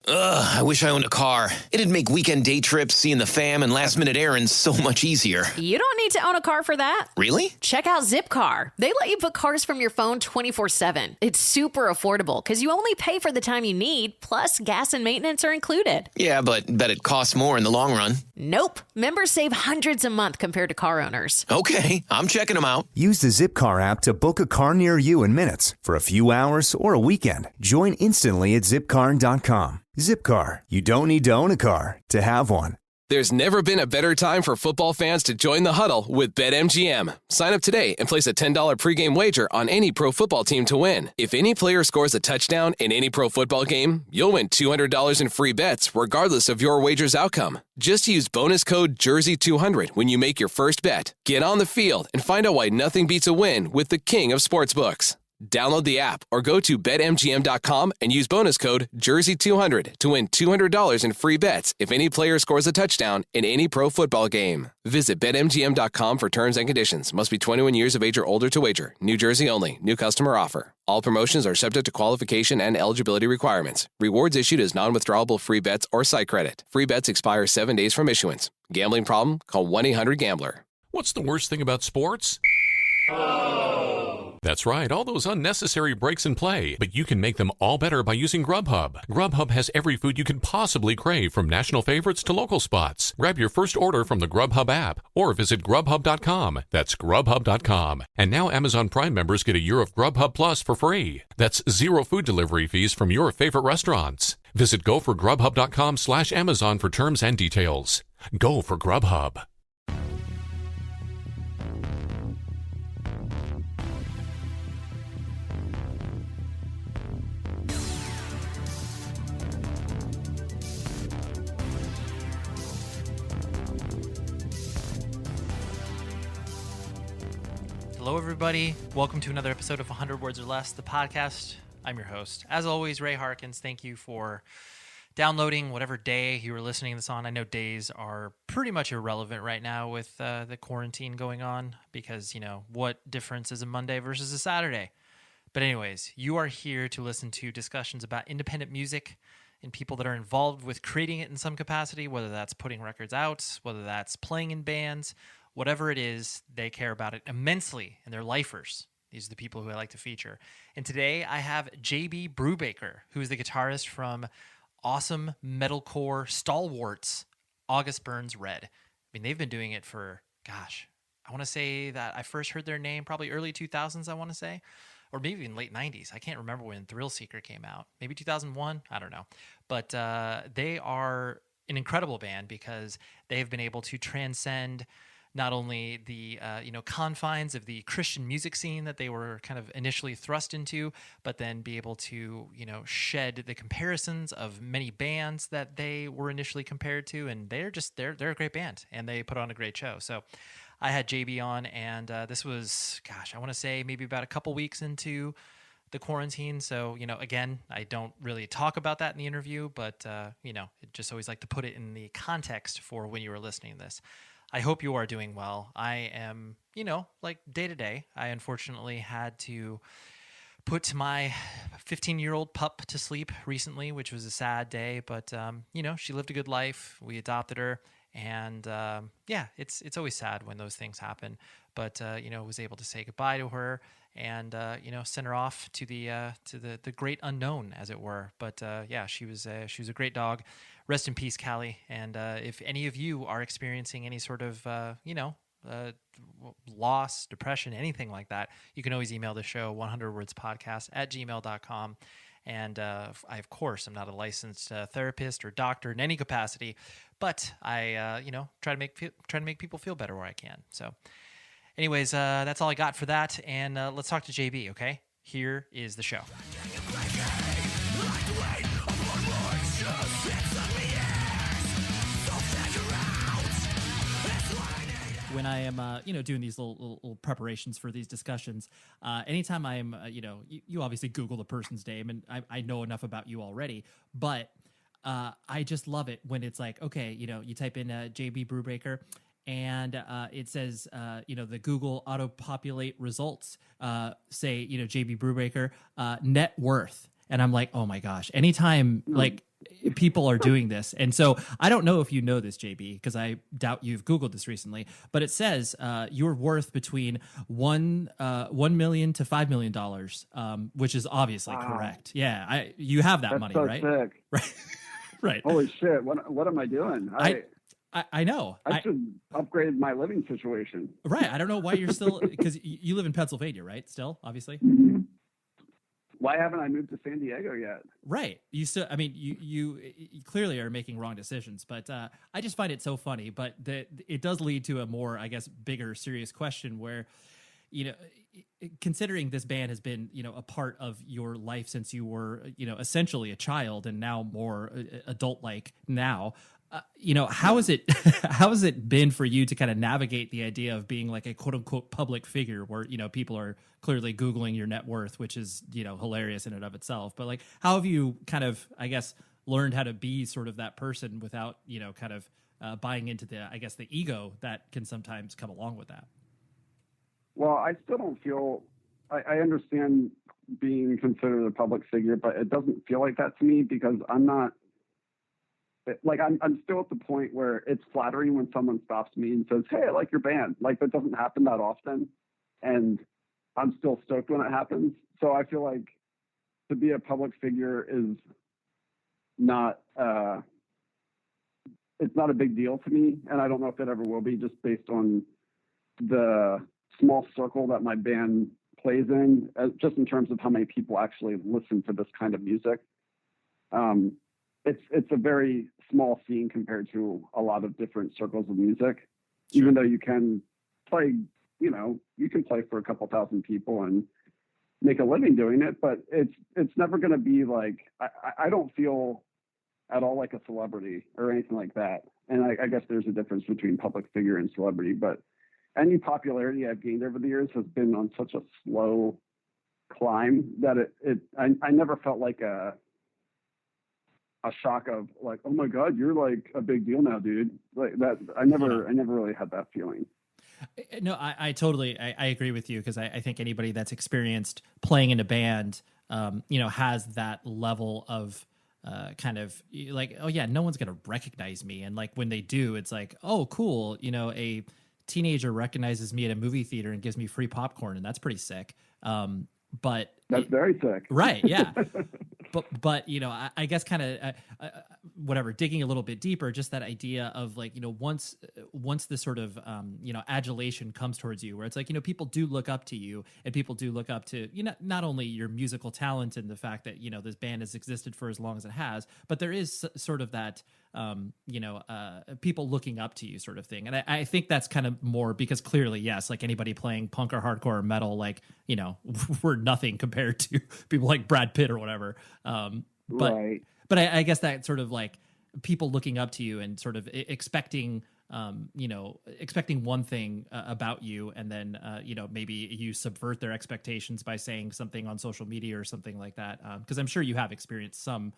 Ugh, I wish I owned a car. It'd make weekend day trips, seeing the fam, and last-minute errands so much easier. You don't need to own a car for that. Really? Check out Zipcar. They let you book cars from your phone 24/7. It's super affordable because you only pay for the time you need, plus gas and maintenance are included. Yeah, but bet it costs more in the long run. Nope. Members save hundreds a month compared to car owners. Okay, I'm checking them out. Use the Zipcar app to book a car near you in minutes for a few hours or a weekend. Join instantly at zipcar.com. Zipcar. You don't need to own a car to have one. There's never been a better time for football fans to join the huddle with BetMGM. Sign up today and place a $10 pregame wager on any pro football team to win. If any player scores a touchdown in any pro football game, you'll win $200 in free bets regardless of your wager's outcome. Just use bonus code JERSEY200 when you make your first bet. Get on the field and find out why nothing beats a win with the king of sportsbooks. Download the app or go to BetMGM.com and use bonus code JERSEY200 to win $200 in free bets if any player scores a touchdown in any pro football game. Visit BetMGM.com for terms and conditions. Must be 21 years of age or older to wager. New Jersey only. New customer offer. All promotions are subject to qualification and eligibility requirements. Rewards issued as non-withdrawable free bets or site credit. Free bets expire 7 days from issuance. Gambling problem? Call 1-800-GAMBLER. What's the worst thing about sports? That's right, all those unnecessary breaks in play. But you can make them all better by using Grubhub. Grubhub has every food you can possibly crave, from national favorites to local spots. Grab your first order from the Grubhub app or visit Grubhub.com. That's Grubhub.com. And now Amazon Prime members get a year of Grubhub Plus for free. That's 0 food delivery fees from your favorite restaurants. Visit goforgrubhub.com/Amazon for terms and details. Go for Grubhub. Hello, everybody. Welcome to another episode of 100 Words or Less, the podcast. I'm your host. As always, Ray Harkins. Thank you for downloading whatever day you were listening to this on. I know days are pretty much irrelevant right now with the quarantine going on because, you know, what difference is a Monday versus a Saturday? But anyways, you are here to listen to discussions about independent music and people that are involved with creating it in some capacity, whether that's putting records out, whether that's playing in bands. Whatever it is, they care about it immensely, and they're lifers. These are the people who I like to feature. And today I have JB Brubaker, who is the guitarist from awesome metalcore stalwarts, August Burns Red. I mean, they've been doing it for, gosh, I want to say that I first heard their name probably early 2000s, I want to say, or maybe even late 90s. I can't remember when Thrill Seeker came out. Maybe 2001? I don't know. But they are an incredible band because they have been able to transcend not only the confines of the Christian music scene that they were kind of initially thrust into, but then be able to shed the comparisons of many bands that they were initially compared to, and they're a great band and they put on a great show. So I had JB on, and this was, gosh, I want to say maybe about a couple weeks into the quarantine. So again, I don't really talk about that in the interview, but just always like to put it in the context for when you were listening to this. I hope you are doing well. I am, like day to day. I unfortunately had to put my 15-year-old pup to sleep recently, which was a sad day. But, she lived a good life. We adopted her. And, it's always sad when those things happen. But, was able to say goodbye to her and, send her off to the great unknown, as it were. But, she was a great dog. Rest in peace, Callie. And if any of you are experiencing any sort of, loss, depression, anything like that, you can always email the show, 100wordspodcast@gmail.com. And I, of course, am not a licensed therapist or doctor in any capacity, but I, try to make people feel better where I can. So, anyways, that's all I got for that. And let's talk to JB. Okay, here is the show. When I am, doing these little preparations for these discussions, anytime I'm, you obviously Google the person's name, and I know enough about you already, but I just love it when it's like, okay, you type in JB Brubaker, and it says, the Google auto-populate results say, JB Brubaker, net worth. And I'm like, oh my gosh, anytime like people are doing this. And so I don't know if you know this, JB, because I doubt you've Googled this recently, but it says you're worth between $1 million to $5 million, which is obviously correct. Yeah, you have that That's money, so right? Sick. Right. Right. Holy shit! What am I doing? I know. I should upgrade my living situation. Right. I don't know why you're still, because you live in Pennsylvania, right? Still, obviously. Mm-hmm. Why haven't I moved to San Diego yet? Right. You still, I mean, you clearly are making wrong decisions, but I just find it so funny. But it does lead to a more, I guess, bigger, serious question where, considering this band has been, a part of your life since you were, essentially a child and now more adult-like now, how has it been for you to kind of navigate the idea of being like a quote unquote public figure where, people are clearly Googling your net worth, which is, hilarious in and of itself. But like, how have you kind of, I guess, learned how to be sort of that person without, kind of buying into the ego that can sometimes come along with that? Well, I still don't feel, I understand being considered a public figure, but it doesn't feel like that to me because I'm not, like, I'm still at the point where it's flattering when someone stops me and says, hey, I like your band. Like, that doesn't happen that often. And I'm still stoked when it happens. So I feel like to be a public figure is not, it's not a big deal to me. And I don't know if it ever will be, just based on the small circle that my band plays in, just in terms of how many people actually listen to this kind of music. It's a very small scene compared to a lot of different circles of music, sure. Even though you can play, you can play for a couple thousand people and make a living doing it, but it's never going to be like, I don't feel at all like a celebrity or anything like that. And I guess there's a difference between public figure and celebrity, but any popularity I've gained over the years has been on such a slow climb that I never felt like a shock of like, oh my God, you're like a big deal now, dude. Like that. I never really had that feeling. No, I totally, I agree with you. Cause I think anybody that's experienced playing in a band, has that level of, kind of like, oh yeah, no one's going to recognize me. And like, when they do, it's like, oh, cool. A teenager recognizes me at a movie theater and gives me free popcorn. And that's pretty sick. But that's very sick. Right. Yeah. But I guess kind of whatever, digging a little bit deeper, just that idea of like, once this sort of, adulation comes towards you, where it's like, people do look up to you and people do look up to, not only your musical talent and the fact that, this band has existed for as long as it has, but there is sort of that, people looking up to you sort of thing. And I think that's kind of more because clearly, yes, like anybody playing punk or hardcore or metal, like, we're nothing compared to people like Brad Pitt or whatever. Right. But I guess that sort of like people looking up to you and sort of expecting one thing about you, and then maybe you subvert their expectations by saying something on social media or something like that. Because I'm sure you have experienced some,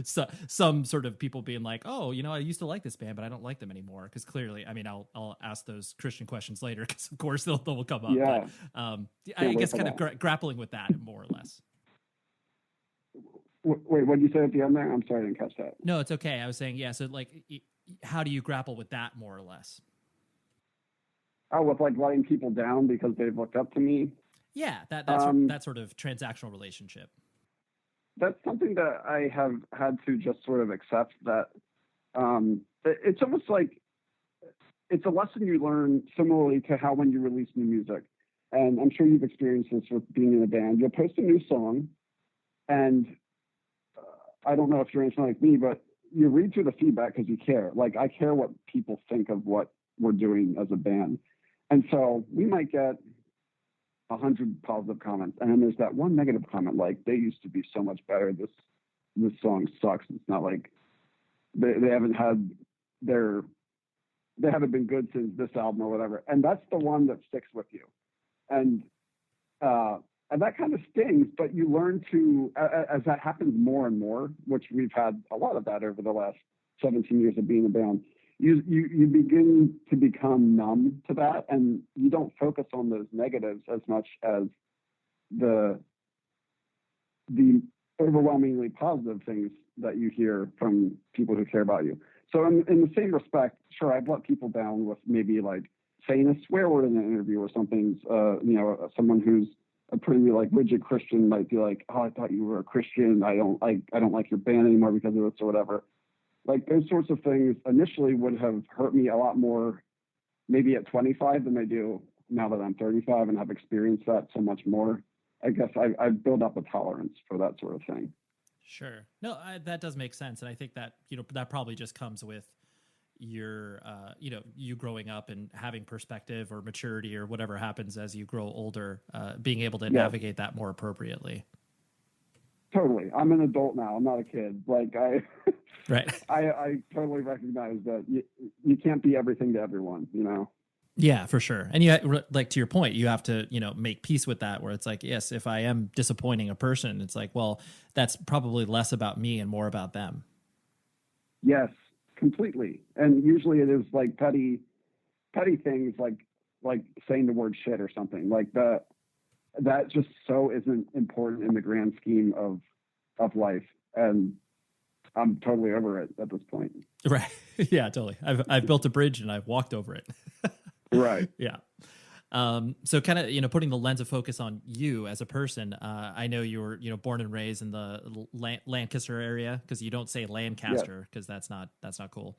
some sort of people being like, oh, I used to like this band, but I don't like them anymore. Because clearly, I mean, I'll ask those Christian questions later, because of course they'll come up. Yeah. But, I guess kind of grappling with that more or less. Wait, what did you say at the end there? I'm sorry, I didn't catch that. No, it's okay. I was saying, yeah. So like, how do you grapple with that more or less? Oh, with like letting people down because they've looked up to me. Yeah, that sort of transactional relationship. That's something that I have had to just sort of accept that it's almost like it's a lesson you learn similarly to how when you release new music. And I'm sure you've experienced this with being in a band. You'll post a new song, and I don't know if you're anything like me, but you read through the feedback because you care. Like, I care what people think of what we're doing as a band. And so we might get 100 positive comments, and then there's that one negative comment, like, they used to be so much better. This song sucks. It's not like they haven't been good since this album or whatever. And that's the one that sticks with you. And that kind of stings, but you learn to, as that happens more and more, which we've had a lot of that over the last 17 years of being a band, you begin to become numb to that, and you don't focus on those negatives as much as the the overwhelmingly positive things that you hear from people who care about you. So in the same respect, sure, I've let people down with maybe like saying a swear word in an interview or something. Someone who's a pretty like rigid Christian might be like, "Oh, I thought you were a Christian. I don't like your band anymore because of this or whatever." Like those sorts of things initially would have hurt me a lot more, maybe at 25 than they do now that I'm 35 and have experienced that so much more. I guess I've built up a tolerance for that sort of thing. Sure. No, that does make sense. And I think that, that probably just comes with your, you growing up and having perspective or maturity or whatever happens as you grow older, being able to navigate that more appropriately. Totally. I'm an adult now. I'm not a kid. Like right. I totally recognize that you can't be everything to everyone, Yeah, for sure. And you, like, to your point, you have to, make peace with that, where it's like, yes, if I am disappointing a person, it's like, well, that's probably less about me and more about them. Yes, completely. And usually it is like petty things like saying the word shit or something like that. That just so isn't important in the grand scheme of life. And I'm totally over it at this point. Right. Yeah, totally. I've built a bridge and I've walked over it. Right. Yeah. So kind of, putting the lens of focus on you as a person, I know you were, born and raised in the Lancaster area, because you don't say Lancaster because that's not cool.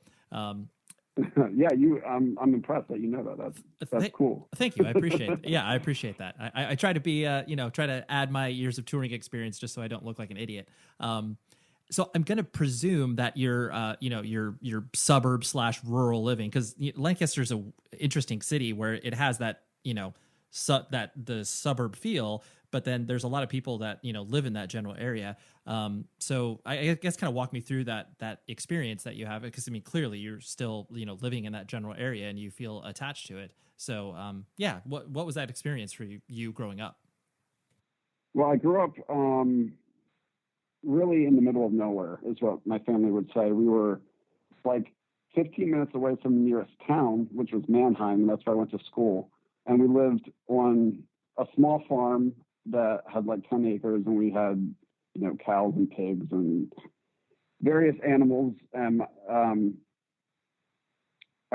Yeah, I'm impressed that you know that. That's cool. Thank you. I appreciate it. Yeah, I appreciate that. I try to be, try to add my years of touring experience just so I don't look like an idiot. So I'm going to presume that your suburb / rural living, because Lancaster's a interesting city where it has that, that the suburb feel, but then there's a lot of people that, live in that general area. So I guess kind of walk me through that experience that you have, because clearly you're still, living in that general area and you feel attached to it. So what was that experience for you growing up? Well, I grew up, really in the middle of nowhere is what my family would say. We were like 15 minutes away from the nearest town, which was Mannheim, and that's where I went to school. And we lived on a small farm that had like 10 acres, and we had, cows and pigs and various animals. And I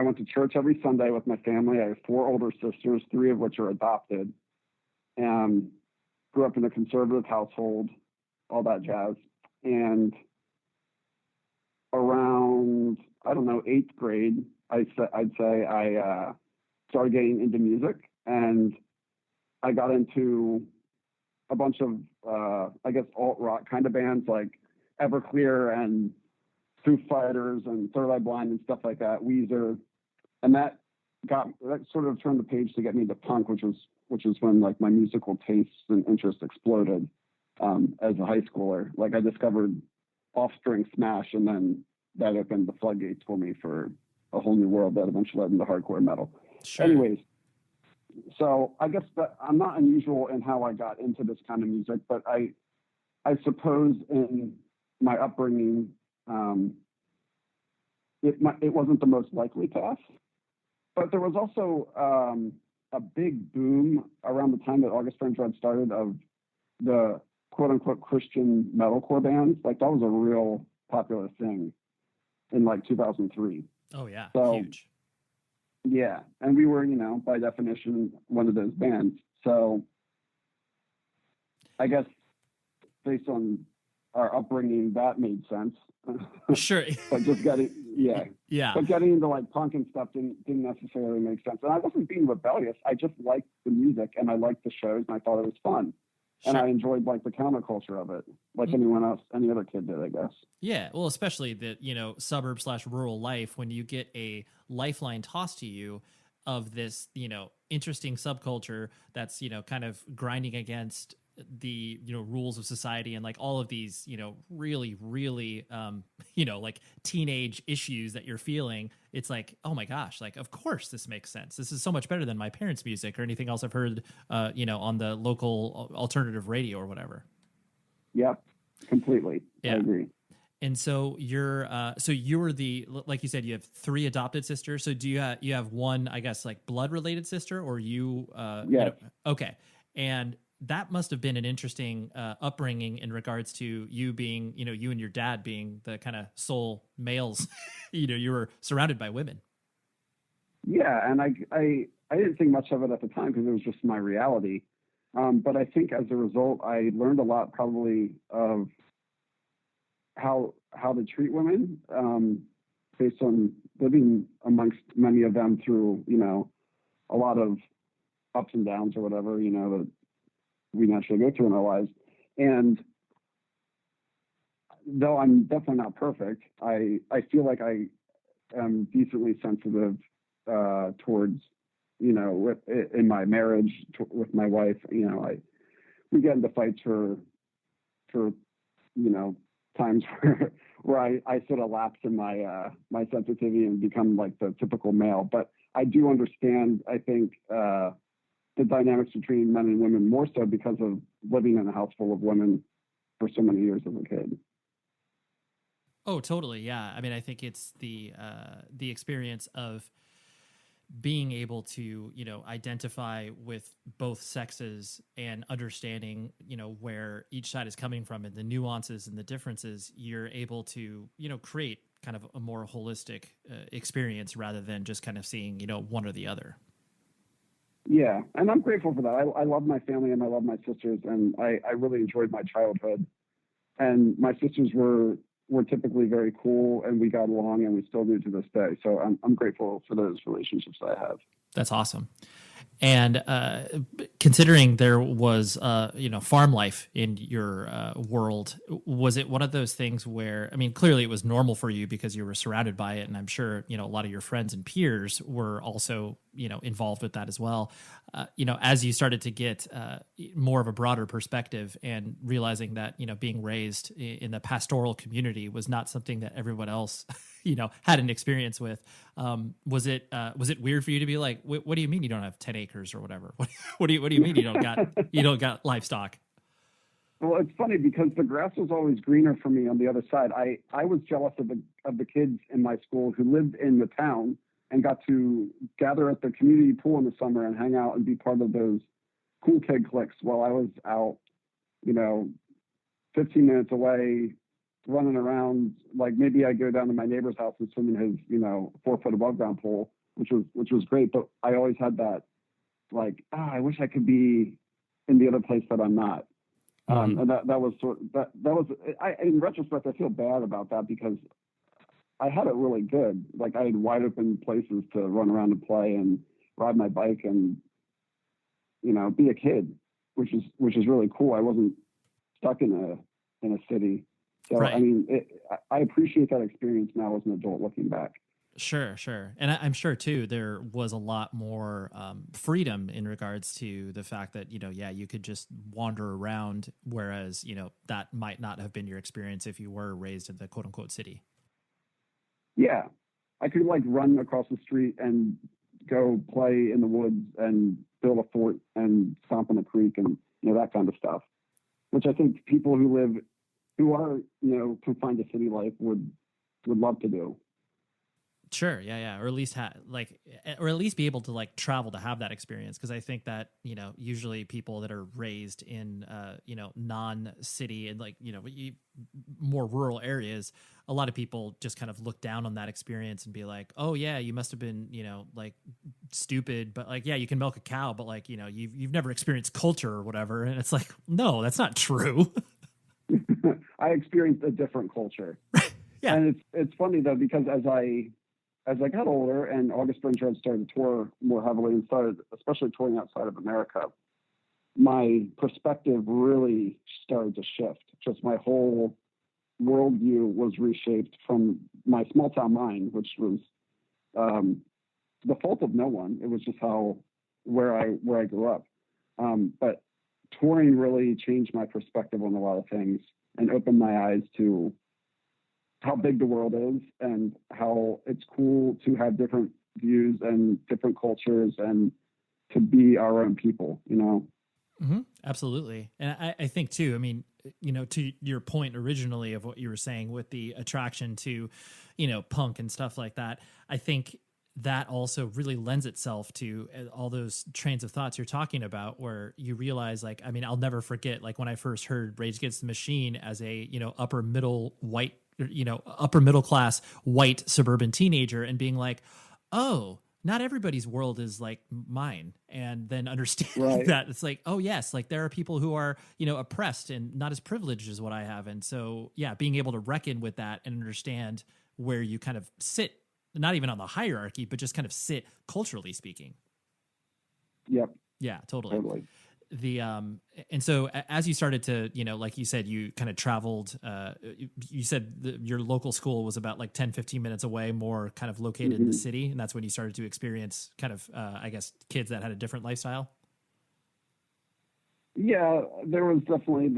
went to church every Sunday with my family. I have 4 older sisters, 3 of which are adopted, and grew up in a conservative household, all that jazz. And around, 8th grade, I'd say I started getting into music, and I got into a bunch of, alt rock kind of bands like Everclear and Foo Fighters and Third Eye Blind and stuff like that, Weezer. And that sort of turned the page to get me into punk, which was when like my musical tastes and interests exploded. As a high schooler, like I discovered Offspring, Smash, and then that opened the floodgates for me for a whole new world that eventually led into hardcore metal. Sure. Anyways, so I guess that I'm not unusual in how I got into this kind of music, but I suppose in my upbringing, it wasn't the most likely path. But there was also a big boom around the time that August Burns Red started of the quote unquote Christian metalcore bands. Like that was a real popular thing in like 2003. Oh yeah. So, huge. Yeah. And we were, by definition, one of those bands. So I guess based on our upbringing, that made sense. Sure. But just getting, yeah. But getting into like punk and stuff didn't necessarily make sense. And I wasn't being rebellious. I just liked the music and I liked the shows and I thought it was fun. Sure. And I enjoyed like the counterculture of it, like anyone else, any other kid did, I guess. Yeah, well, especially the suburb / rural life, when you get a lifeline tossed to you of this interesting subculture that's kind of grinding against the rules of society and like all of these really like teenage issues that you're feeling. It's like, oh my gosh, like of course this makes sense. This is so much better than my parents' music or anything else I've heard on the local alternative radio or whatever. Yep, completely. Yeah. I agree. And so you're the, like you said, you have 3 adopted sisters. So do you have one, I guess, like blood related sister, or you? Yeah. Okay. And that must have been an interesting upbringing in regards to you being, you and your dad being the kind of sole males. You were surrounded by women. Yeah, and I didn't think much of it at the time because it was just my reality. But I think as a result, I learned a lot probably of how to treat women based on living amongst many of them through, a lot of ups and downs or whatever, that we naturally go through in our lives. And though I'm definitely not perfect, I feel like I am decently sensitive towards, in my marriage with my wife, we get into fights for times where I sort of lapse in my my sensitivity and become like the typical male. But I do understand, I think, the dynamics between men and women more so because of living in a house full of women for so many years as a kid. Oh, totally. Yeah. I mean, I think it's the experience of being able to, identify with both sexes and understanding, where each side is coming from and the nuances and the differences. You're able to, create kind of a more holistic experience rather than just kind of seeing, one or the other. Yeah, and I'm grateful for that. I love my family and I love my sisters, and I really enjoyed my childhood. And my sisters were typically very cool, and we got along, and we still do to this day. So I'm grateful for those relationships that I have. That's awesome. And considering there was, farm life in your world, was it one of those things where, I mean, clearly it was normal for you because you were surrounded by it, and I'm sure, a lot of your friends and peers were also, involved with that as well. As you started to get more of a broader perspective and realizing that, being raised in the pastoral community was not something that everyone else, had an experience with. Was it weird for you to be like, what do you mean you don't have 10 acres or whatever? What do you mean you don't got livestock? Well, it's funny because the grass was always greener for me on the other side. I was jealous of the kids in my school who lived in the town and got to gather at the community pool in the summer and hang out and be part of those cool kid cliques while I was out, 15 minutes away running around. Like maybe I go down to my neighbor's house and swim in his, 4 foot above ground pool, which was great. But I always had that, like, I wish I could be in the other place that I'm not. And that was in retrospect, I feel bad about that because I had it really good. Like I had wide open places to run around and play and ride my bike and, be a kid, which is really cool. I wasn't stuck in a city. So, right. I mean, I appreciate that experience now as an adult looking back. Sure. And I'm sure too, there was a lot more freedom in regards to the fact that, you could just wander around, whereas, that might not have been your experience if you were raised in the quote unquote city. Yeah. I could like run across the street and go play in the woods and build a fort and stomp in a creek and, that kind of stuff, which I think people who are, confined to city life would love to do. Sure. Yeah. Or at least or at least be able to like travel to have that experience. Cause I think that, usually people that are raised in, non-city and like, more rural areas, a lot of people just kind of look down on that experience and be like, oh yeah, you must've been, like stupid, but like, yeah, you can milk a cow, but like, you've never experienced culture or whatever. And it's like, no, that's not true. I experienced a different culture. Yeah. And it's funny though, because as I got older and August Burns Red started to tour more heavily and started especially touring outside of America, my perspective really started to shift. Just my whole worldview was reshaped from my small town mind, which was the fault of no one. It was just where I grew up. But touring really changed my perspective on a lot of things and opened my eyes to how big the world is and how it's cool to have different views and different cultures and to be our own people, Mm-hmm. Absolutely. And I think too, I mean, to your point originally of what you were saying with the attraction to, punk and stuff like that, I think that also really lends itself to all those trains of thoughts you're talking about, where you realize, like, I mean, I'll never forget, like, when I first heard Rage Against the Machine as a, upper middle class white suburban teenager, and being like, oh, not everybody's world is like mine. And then understanding that it's like, oh yes, like there are people who are, oppressed and not as privileged as what I have. And so, yeah, being able to reckon with that and understand where you kind of sit, not even on the hierarchy, but just kind of sit culturally speaking. Yep. Yeah, totally. And so as you started to, like you said, you kind of traveled, you said your local school was about like 10, 15 minutes away, more kind of located in the city. And that's when you started to experience kind of, I guess, kids that had a different lifestyle. Yeah, there was definitely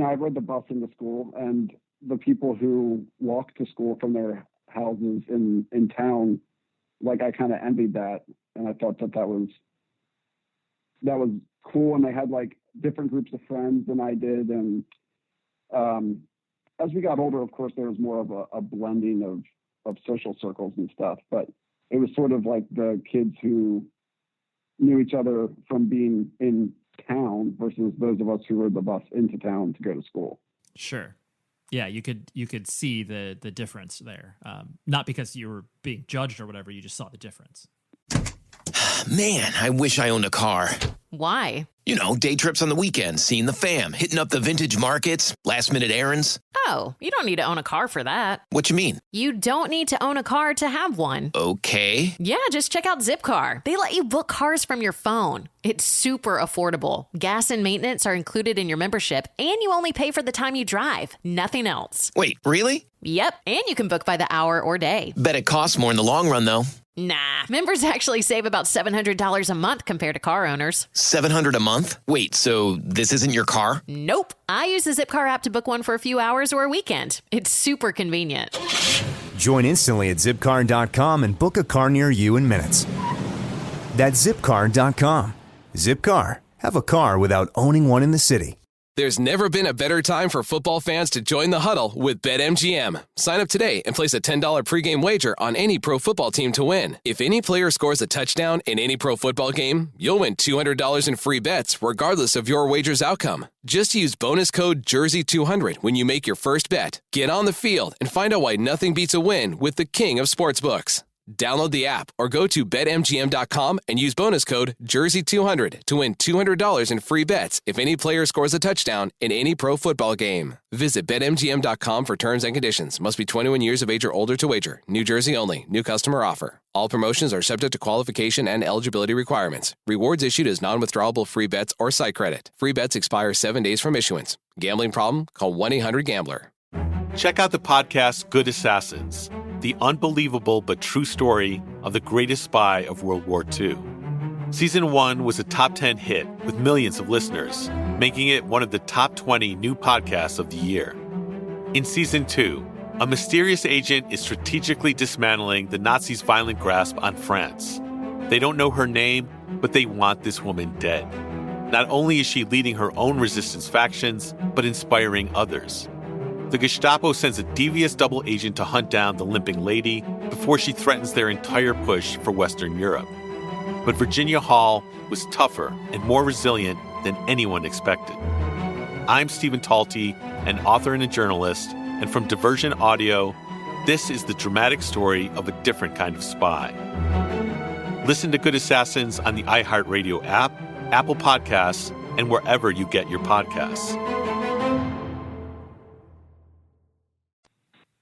I rode the bus into school, and the people who walked to school from their houses in town, like, I kind of envied that. And I thought that was cool. And they had like different groups of friends than I did. And as we got older, of course, there was more of a blending of social circles and stuff. But it was sort of like the kids who knew each other from being in town versus those of us who rode the bus into town to go to school. Sure. Yeah, you could see the difference there. Not because you were being judged or whatever, you just saw the difference. Man, I wish I owned a car. Why? Day trips on the weekend, seeing the fam, hitting up the vintage markets, last-minute errands. Oh, you don't need to own a car for that. What you mean? You don't need to own a car to have one. Okay. Yeah, just check out Zipcar. They let you book cars from your phone. It's super affordable. Gas and maintenance are included in your membership, and you only pay for the time you drive. Nothing else. Wait, really? Yep, and you can book by the hour or day. Bet it costs more in the long run, though. Nah, members actually save about $700 a month compared to car owners. $700 a month? Wait, so this isn't your car? Nope. I use the Zipcar app to book one for a few hours or a weekend. It's super convenient. Join instantly at zipcar.com and book a car near you in minutes. That's zipcar.com. Zipcar. Have a car without owning one in the city. There's never been a better time for football fans to join the huddle with BetMGM. Sign up today and place a $10 pregame wager on any pro football team to win. If any player scores a touchdown in any pro football game, you'll win $200 in free bets regardless of your wager's outcome. Just use bonus code JERSEY200 when you make your first bet. Get on the field and find out why nothing beats a win with the king of sportsbooks. Download the app or go to betmgm.com and use bonus code JERSEY200 to win $200 in free bets if any player scores a touchdown in any pro football game. Visit betmgm.com for terms and conditions. Must be 21 years of age or older to wager. New Jersey only. New customer offer. All promotions are subject to qualification and eligibility requirements. Rewards issued as non-withdrawable free bets or site credit. Free bets expire 7 days from issuance. Gambling problem? Call 1-800-GAMBLER. Check out the podcast Good Assassins, the unbelievable but true story of the greatest spy of World War II. Season 1 was a top 10 hit with millions of listeners, making it one of the top 20 new podcasts of the year. In Season 2, a mysterious agent is strategically dismantling the Nazis' violent grasp on France. They don't know her name, but they want this woman dead. Not only is she leading her own resistance factions, but inspiring others. The Gestapo sends a devious double agent to hunt down the limping lady before she threatens their entire push for Western Europe. But Virginia Hall was tougher and more resilient than anyone expected. I'm Stephen Talty, an author and a journalist, and from Diversion Audio, this is the dramatic story of a different kind of spy. Listen to Good Assassins on the iHeartRadio app, Apple Podcasts, and wherever you get your podcasts.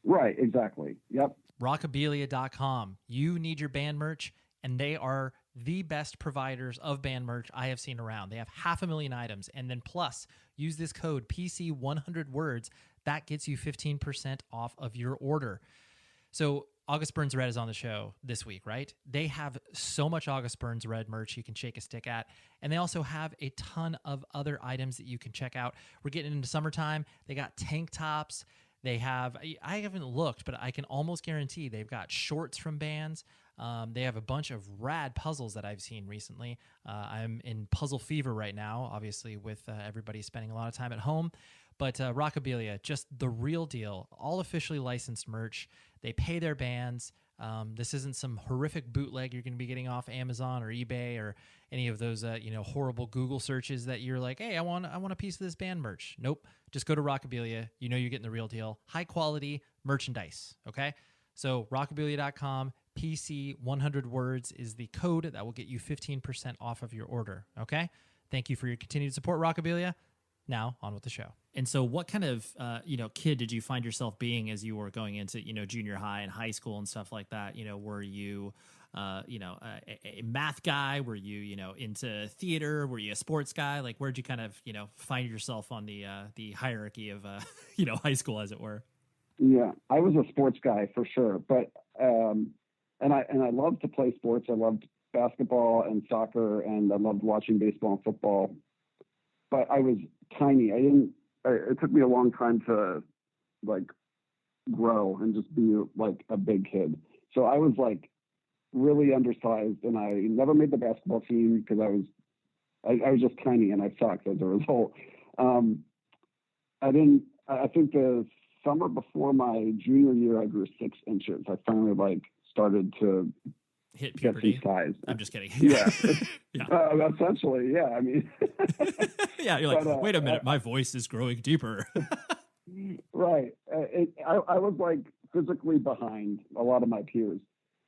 Right, exactly. Yep. Rockabilia.com. You need your band merch, and they are the best providers of band merch I have seen around. They have 500,000 items, and then plus, use this code PC100words. That gets you 15% off of your order. So August Burns Red is on the show this week, right? They have so much August Burns Red merch you can shake a stick at, and they also have a ton of other items that you can check out. We're getting into summertime. They got tank tops. They have, I haven't looked, but I can almost guarantee they've got shorts from bands. They have a bunch of rad puzzles that I've seen recently. I'm in puzzle fever right now, obviously with everybody spending a lot of time at home. But Rockabilia, just the real deal, all officially licensed merch. They pay their bands. This isn't some horrific bootleg you're going to be getting off Amazon or eBay or any of those horrible Google searches that you're like, hey, I want a piece of this band merch. Nope. Just go to Rockabilia. You know you're getting the real deal. High quality merchandise. Okay. So rockabilia.com, PC 100 words is the code that will get you 15% off of your order. Okay. Thank you for your continued support, Rockabilia. Now on with the show. And so what kind of, kid did you find yourself being as you were going into, junior high and high school and stuff like that? Were you, a math guy? Were you, into theater? Were you a sports guy? Like, where'd you kind of, find yourself on the hierarchy of, high school, as it were? Yeah, I was a sports guy for sure. But, and I loved to play sports. I loved basketball and soccer, and I loved watching baseball and football. But I was tiny. It took me a long time to like grow and just be like a big kid. So I was like really undersized, and I never made the basketball team because I was just tiny and I sucked as a result. I think the summer before my junior year, I grew 6 inches. I finally like started to hit puberty. Get some size. I'm just kidding. Yeah. Yeah. Essentially, yeah. I mean, yeah. You're like, wait a minute, my voice is growing deeper. Right. I was like physically behind a lot of my peers,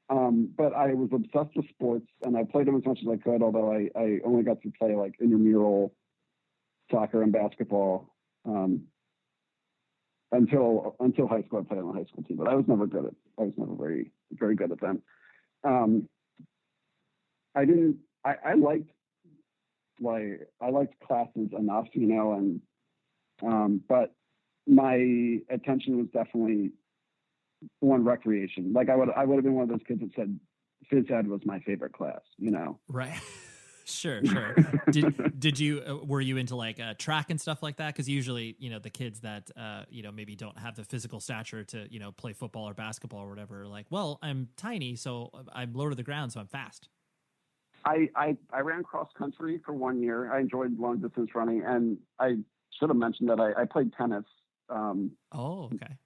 but I was obsessed with sports, and I played them as much as I could. Although I only got to play like intramural soccer and basketball until high school. I played on the high school team, but I was never very very good at them. I liked classes enough, but my attention was definitely on recreation. Like I would have been one of those kids that said phys ed was my favorite class, Right. Sure. Did you, were you into like track and stuff like that? Cause usually, the kids that, maybe don't have the physical stature to, play football or basketball or whatever, like, well, I'm tiny, so I'm low to the ground, so I'm fast. I ran cross country for 1 year. I enjoyed long distance running, and I should have mentioned that I played tennis. Okay.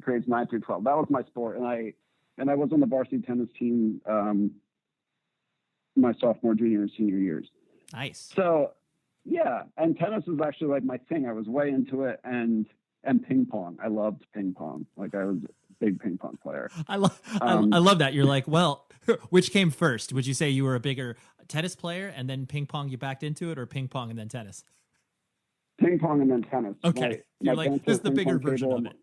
Grades 9 through 12. That was my sport. And I was on the varsity tennis team, my sophomore, junior, and senior years. Nice. So, yeah, and tennis was actually like my thing. I was way into it, and ping pong. I loved ping pong. Like I was a big ping pong player. I love that. You're like, well, which came first? Would you say you were a bigger tennis player and then ping pong you backed into it, or ping pong and then tennis? Ping pong and then tennis. Okay. You're like, this is the bigger version of it.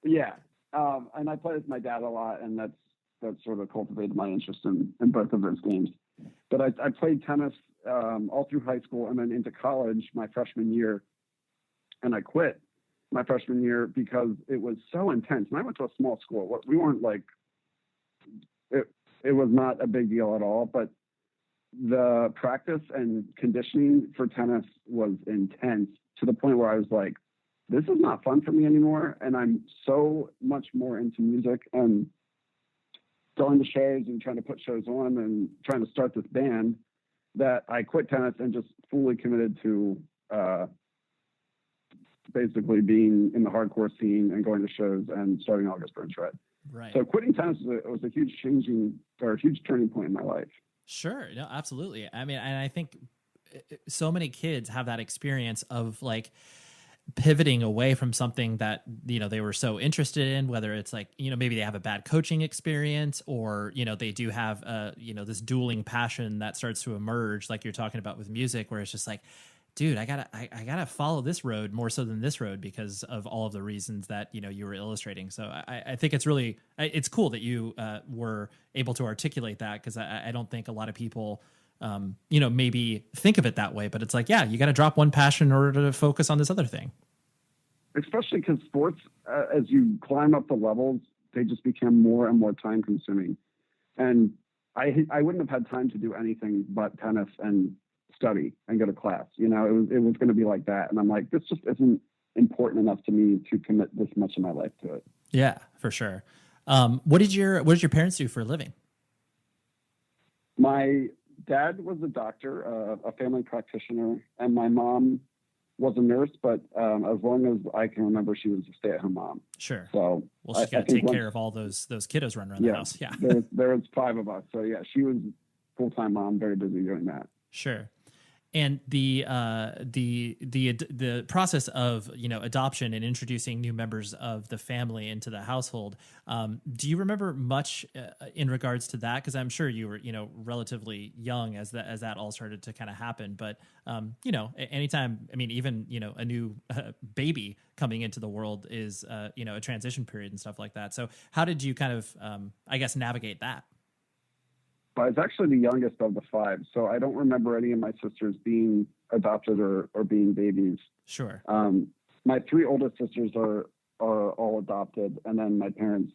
Yeah. And I played with my dad a lot, and that sort of cultivated my interest in both of those games. But I played tennis all through high school and then into college my freshman year, and I quit my freshman year because it was so intense. And I went to a small school. We weren't like, it was not a big deal at all, but the practice and conditioning for tennis was intense to the point where I was like, this is not fun for me anymore. And I'm so much more into music and going to shows and trying to put shows on and trying to start this band that I quit tennis and just fully committed to basically being in the hardcore scene and going to shows and starting August Burns Red. Right. So quitting tennis was a huge turning point in my life. Sure. No, absolutely. I mean, and I think so many kids have that experience of like pivoting away from something that, they were so interested in, whether it's like, maybe they have a bad coaching experience, or, they do have, this dueling passion that starts to emerge, like you're talking about with music, where it's just like, dude, I gotta follow this road more so than this road because of all of the reasons that, you were illustrating. So I think it's really, it's cool that you were able to articulate that, because I don't think a lot of people, maybe think of it that way, but it's like, yeah, you got to drop one passion in order to focus on this other thing. Especially because sports, as you climb up the levels, they just become more and more time consuming. And I wouldn't have had time to do anything but tennis and study and go to class. It was going to be like that. And I'm like, this just isn't important enough to me to commit this much of my life to it. Yeah, for sure. What did your parents do for a living? My dad was a doctor, a family practitioner, and my mom was a nurse, but as long as I can remember, she was a stay-at-home mom. Sure. So well, she's got to take care of all those kiddos running around the house. Yeah. there was 5 of us. So yeah, she was full-time mom, very busy doing that. Sure. And the process of, you know, adoption and introducing new members of the family into the household. Do you remember much in regards to that? Because I'm sure you were, you know, relatively young as that all started to kind of happen. But you know, anytime, I mean, even, you know, a new baby coming into the world is you know, a transition period and stuff like that. So how did you kind of I guess navigate that? I was actually the youngest of the 5, so I don't remember any of my sisters being adopted or being babies. Sure. My 3 oldest sisters are all adopted, and then my parents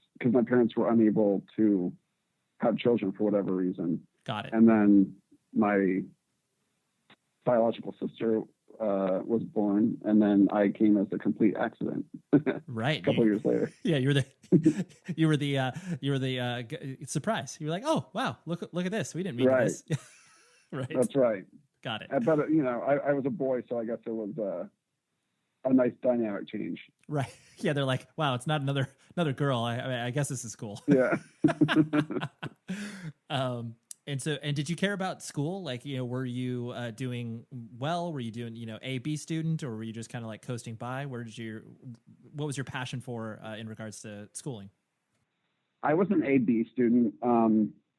were unable to have children for whatever reason. Got it. And then my biological sister was born, and then I came as a complete accident. Right. A couple years later. Yeah, you were the surprise. You were like, oh wow, look at this. We didn't mean this. Right. That's right. Got it. But you know, I was a boy, so I guess it was a nice dynamic change. Right. Yeah, they're like, wow, it's not another girl. I guess this is cool. Yeah. And did you care about school? Like, you know, were you doing well? Were you doing, you know, A, B student, or were you just kind of like coasting by? What was your passion for in regards to schooling? I was an A/B student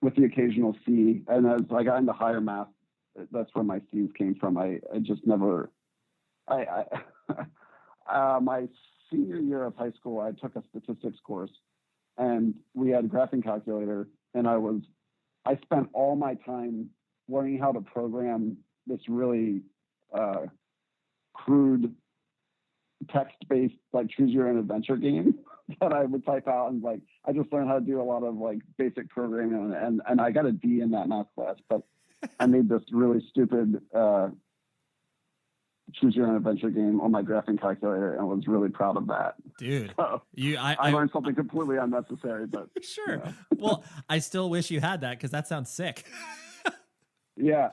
with the occasional C, and as I got into higher math, that's where my C's came from. I just never. My senior year of high school, I took a statistics course, and we had a graphing calculator, and I spent all my time learning how to program this really crude text-based, like, choose your own adventure game that I would type out, and like I just learned how to do a lot of like basic programming, and I got a D in that math class, but I made this really stupid choose your own adventure game on my graphing calculator, and was really proud of that. Dude, so I learned something completely unnecessary, but sure. You know. Well, I still wish you had that, because that sounds sick. Yeah.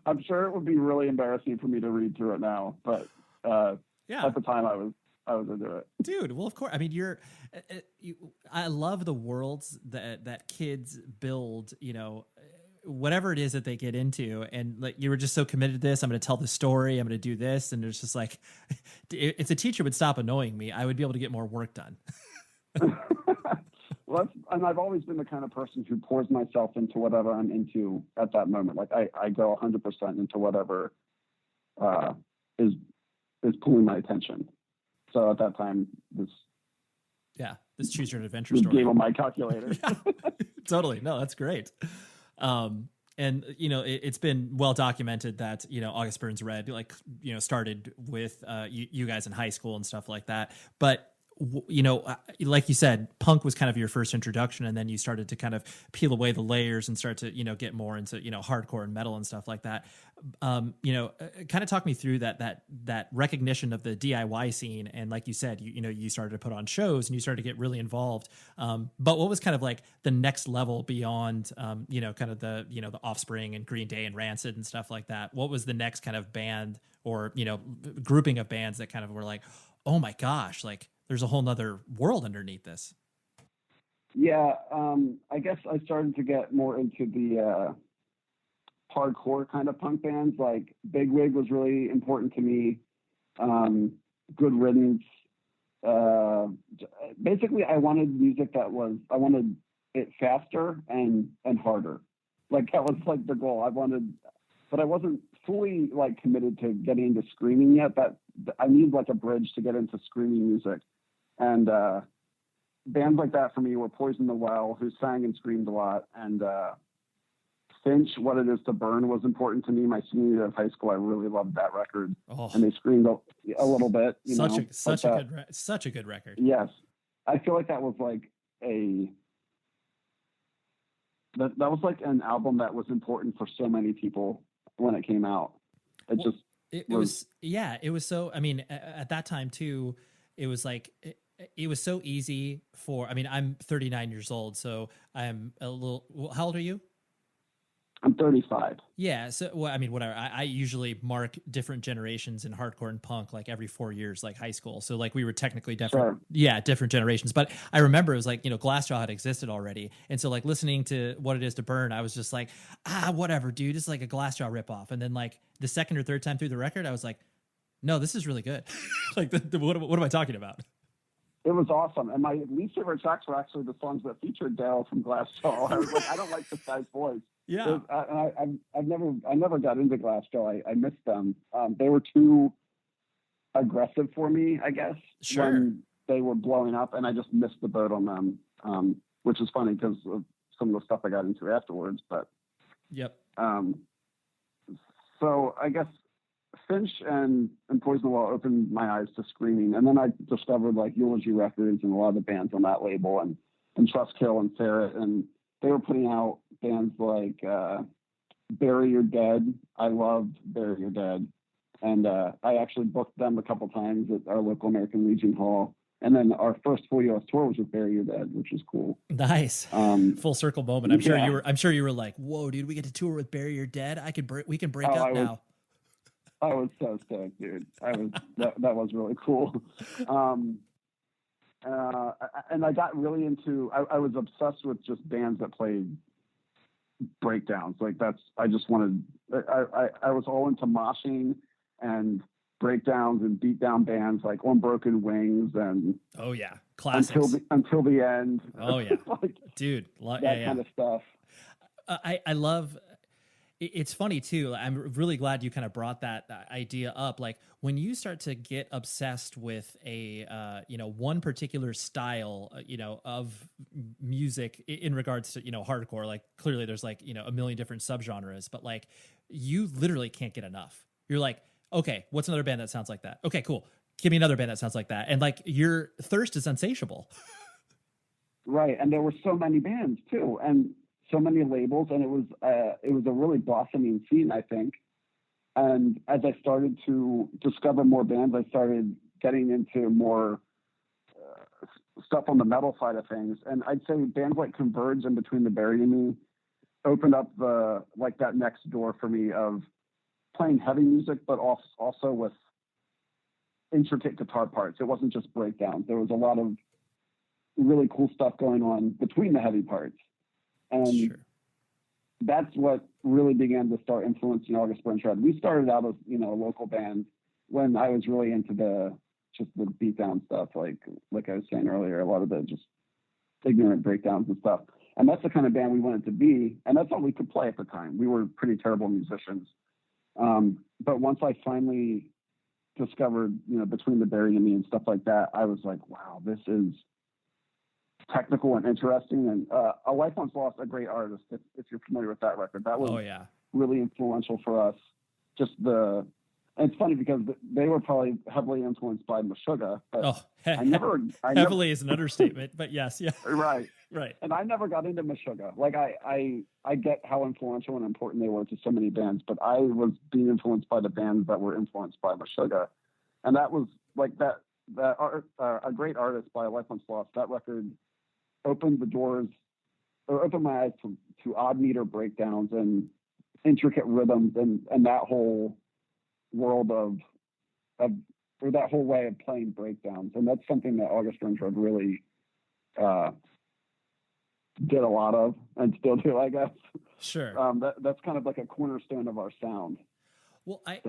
I'm sure it would be really embarrassing for me to read through it now, but yeah, at the time I was into it. Dude, well, of course. I mean, I love the worlds that kids build, you know, whatever it is that they get into, and like, you were just so committed to this. I'm going to tell the story. I'm going to do this. And it's just like, if the teacher would stop annoying me, I would be able to get more work done. Well, and I've always been the kind of person who pours myself into whatever I'm into at that moment. Like I go 100% into whatever is pulling my attention. So at that time, this choose your own adventure story game on my calculator. Yeah, totally. No, that's great. And you know, it's been well documented that, you know, August Burns Red, like, you know, started with you guys in high school and stuff like that. But you know, like you said, punk was kind of your first introduction, and then you started to kind of peel away the layers and start to, you know, get more into, you know, hardcore and metal and stuff like that. You know, kind of talk me through that recognition of the DIY scene. And like you said, you know, you started to put on shows and you started to get really involved. But what was kind of like the next level beyond, you know, kind of the Offspring and Green Day and Rancid and stuff like that? What was the next kind of band or, you know, grouping of bands that kind of were like, oh my gosh, like, there's a whole nother world underneath this? Yeah, I guess I started to get more into the hardcore kind of punk bands. Like Bigwig was really important to me. Good Riddance. Basically, I wanted music I wanted it faster and harder. Like that was like the goal. But I wasn't fully like committed to getting into screaming yet. That I need like a bridge to get into screaming music. And bands like that for me were Poison the Well, who sang and screamed a lot, and Finch, What It Is to Burn was important to me. My senior year of high school, I really loved that record, and they screamed a little bit. Such a good record. Yes, I feel like that was like that was like an album that was important for so many people when it came out. It was so. I mean, at that time too, it was like. It was so easy for, I mean, I'm 39 years old, so I'm a little, how old are you? I'm 35. Yeah. So, well, I mean, whatever. I usually mark different generations in hardcore and punk like every 4 years, like high school. So, like, we were technically different. Sure. Yeah, different generations. But I remember it was like, Glassjaw had existed already. And so, like, listening to What It Is to Burn, I was just like, whatever, dude. It's like a Glassjaw ripoff. And then, like, the second or third time through the record, I was like, no, this is really good. Like, what am I talking about? It was awesome. And my least favorite tracks were actually the songs that featured Dale from Glassjaw. I was like, I don't like this guy's voice. Yeah. I never got into Glassjaw. I missed them. They were too aggressive for me, I guess, when they were blowing up, and I just missed the boat on them, which is funny because of some of the stuff I got into afterwards. But yep. So I guess Finch and Poison the Well opened my eyes to screaming, and then I discovered like Eulogy Records and a lot of the bands on that label, and Trustkill and Ferret, and they were putting out bands like Bury Your Dead. I loved Bury Your Dead, and I actually booked them a couple times at our local American Legion Hall. And then our first full U.S. tour was with Bury Your Dead, which was cool. Nice. Full circle moment. I'm sure you were like, "Whoa, dude, we get to tour with Bury Your Dead. We can break up now." I was so stoked, dude. That was really cool. And I got really into. I was obsessed with just bands that played breakdowns. Like I just wanted. I was all into moshing and breakdowns and beatdown bands like On Broken Wings and oh yeah, classics until the end. Oh yeah, like, dude, that kind of stuff. I love. It's funny too. I'm really glad you kind of brought that idea up. Like when you start to get obsessed with a one particular style of music in regards to hardcore. Like clearly there's like a million different subgenres, but like you literally can't get enough. You're like, okay, what's another band that sounds like that? Okay, cool. Give me another band that sounds like that. And like your thirst is insatiable. Right. And there were so many bands too. And so many labels. And it was a really blossoming scene, I think. And as I started to discover more bands, I started getting into more stuff on the metal side of things. And I'd say bands like Converge and Between the Buried and Me opened up that next door for me of playing heavy music, but also with intricate guitar parts. It wasn't just breakdowns. There was a lot of really cool stuff going on between the heavy parts. And that's what really began to start influencing August Burns Red. We started out as, a local band when I was really into the beatdown stuff. Like I was saying earlier, a lot of the just ignorant breakdowns and stuff. And that's the kind of band we wanted to be. And that's all we could play at the time. We were pretty terrible musicians. But once I finally discovered, Between the Buried and Me and stuff like that, I was like, wow, this is technical and interesting. And A Life Once Lost, a great artist, if you're familiar with that record. That was really influential for us. And it's funny because they were probably heavily influenced by Meshuggah. But heavily is an understatement, but yes, yeah. Right. Right. And I never got into Meshuggah. Like I get how influential and important they were to so many bands, but I was being influenced by the bands that were influenced by Meshuggah. And that was like that a great artist by A Life Once Lost. That record opened my eyes to odd meter breakdowns and intricate rhythms and that whole world of that whole way of playing breakdowns. And that's something that August Burns Red really did a lot of and still do, I guess. Sure. That's kind of like a cornerstone of our sound. Well, I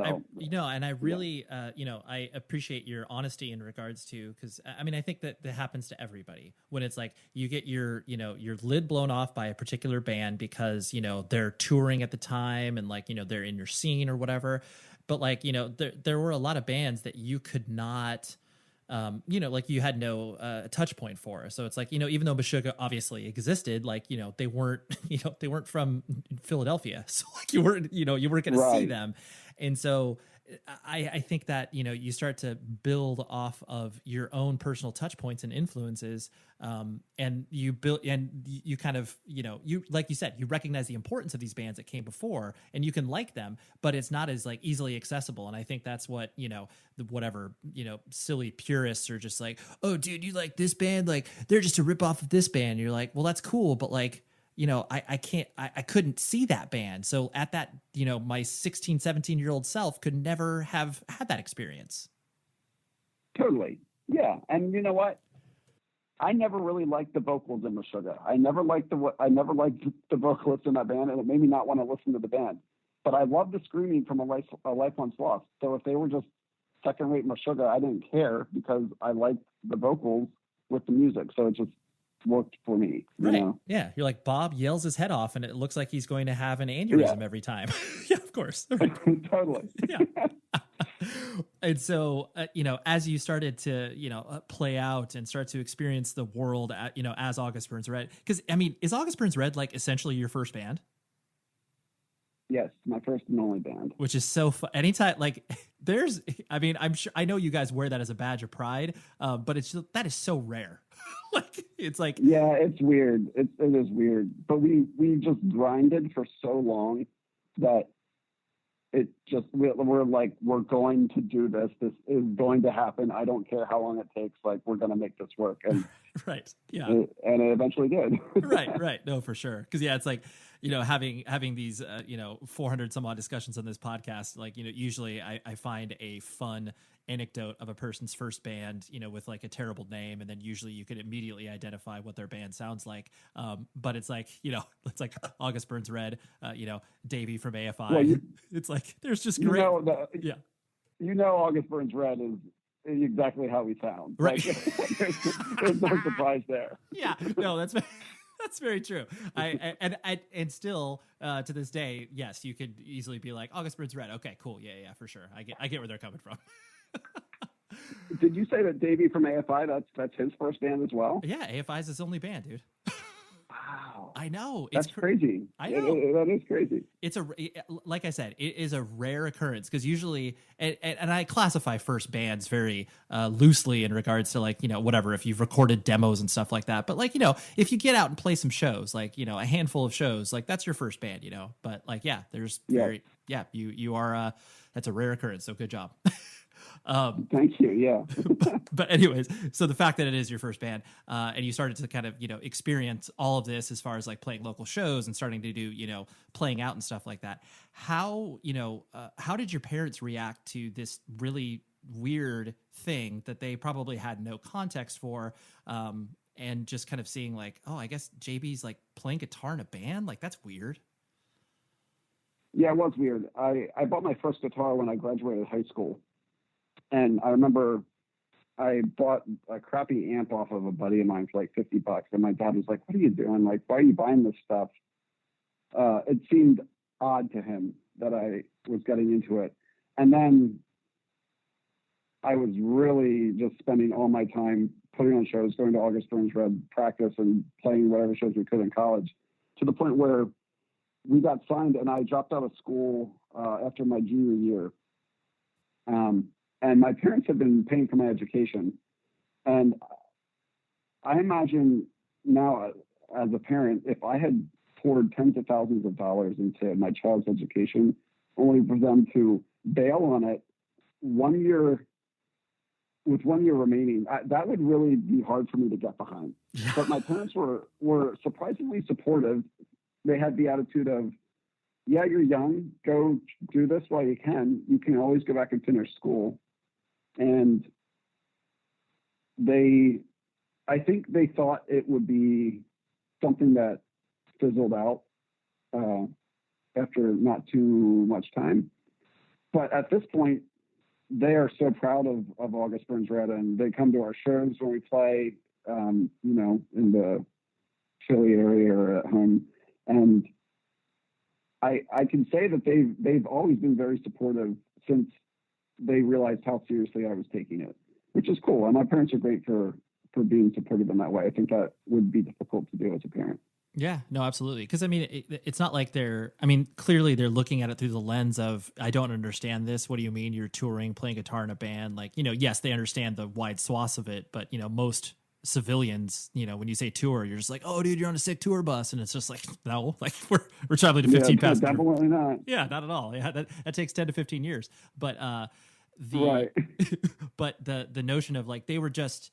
really, I appreciate your honesty in regards to, because I think that happens to everybody when it's like you get your lid blown off by a particular band because, they're touring at the time and like, they're in your scene or whatever. But like, there were a lot of bands that you could not, like you had no touch point for. So it's like, even though Meshuggah obviously existed, like, they weren't from Philadelphia. So like you weren't going to see them. And so I think that, you start to build off of your own personal touch points and influences. And you build, and you kind of, you, like you said, you recognize the importance of these bands that came before and you can like them, but it's not as like easily accessible. And I think that's what, silly purists are just like, oh dude, you like this band? Like they're just a rip off of this band. And you're like, well, that's cool. But like, I couldn't see that band. So at that, my 16, 17-year-old self could never have had that experience. Totally. Yeah. And you know what? I never really liked the vocals in Meshuggah. I never liked the vocalists in that band, and it made me not want to listen to the band. But I loved the screaming from a Life Once Lost. So if they were just second-rate Meshuggah, I didn't care because I liked the vocals with the music. So it just worked for me. You know? Yeah. You're like, Bob yells his head off and it looks like he's going to have an aneurysm every time. Yeah, of course. Totally. Yeah. And so, as you started to, play out and start to experience the world, as August Burns Red, because is August Burns Red like essentially your first band? Yes, my first and only band. Which is so fun. Anytime, I'm sure, I know you guys wear that as a badge of pride, but that is so rare. Yeah, it's weird. It is weird. But we just grinded for so long that it just, we're like, we're going to do this. This is going to happen. I don't care how long it takes. Like, we're going to make this work. And right. Yeah. And it eventually did. Right. No, for sure. Cause it's like, having these, 400 some odd discussions on this podcast, usually I find a fun anecdote of a person's first band, with like a terrible name. And then usually you can immediately identify what their band sounds like. But it's like, it's like August Burns Red, Davey from AFI. Well, it's like, there's just great. August Burns Red is exactly how we sound. Right. There's no surprise there. Yeah, no, that's very true. And still to this day, yes, you could easily be like August Burns Red. Okay, cool. Yeah, for sure. I get where they're coming from. Did you say that Davey from AFI, that's his first band as well? Yeah, AFI is his only band, dude. Wow. I know. That's crazy. I know. That is crazy. Like I said, it is a rare occurrence because usually, and I classify first bands very loosely in regards to whatever, if you've recorded demos and stuff like that. But if you get out and play some shows, a handful of shows, that's your first band, But you are, that's a rare occurrence. So good job. Thank you. Yeah. but anyways, so the fact that it is your first band, and you started to kind of, experience all of this as far as playing local shows and starting to do, playing out and stuff like that. How did your parents react to this really weird thing that they probably had no context for? And just kind of seeing I guess JB's playing guitar in a band. That's weird. Yeah, it was weird. I bought my first guitar when I graduated high school. And I remember I bought a crappy amp off of a buddy of mine for $50. And my dad was like, "What are you doing? Why are you buying this stuff?" It seemed odd to him that I was getting into it. And then I was really just spending all my time putting on shows, going to August Burns Red practice and playing whatever shows we could in college, to the point where we got signed and I dropped out of school after my junior year. And my parents had been paying for my education. And I imagine now as a parent, if I had poured tens of thousands of dollars into my child's education, only for them to bail on it 1 year, with 1 year remaining, that would really be hard for me to get behind. Yeah. But my parents were surprisingly supportive. They had the attitude of, yeah, you're young, go do this while you can. You can always go back and finish school. And I think they thought it would be something that fizzled out after not too much time. But at this point, they are so proud of August Burns Red, and they come to our shows when we play, in the Philly area or at home. And I can say that they've always been very supportive since they realized how seriously I was taking it, which is cool. And my parents are great for being supportive in that way. I think that would be difficult to do as a parent. Yeah, no, absolutely. Because it's not like clearly they're looking at it through the lens of, I don't understand this. What do you mean you're touring, playing guitar in a band? Yes, they understand the wide swaths of it, but most civilians, when you say tour, you're just like, oh dude, you're on a sick tour bus. And it's just like, no, we're traveling to 15 passengers. Definitely not. Yeah, not at all. Yeah. That takes 10 to 15 years. But, right. but the notion of they were just,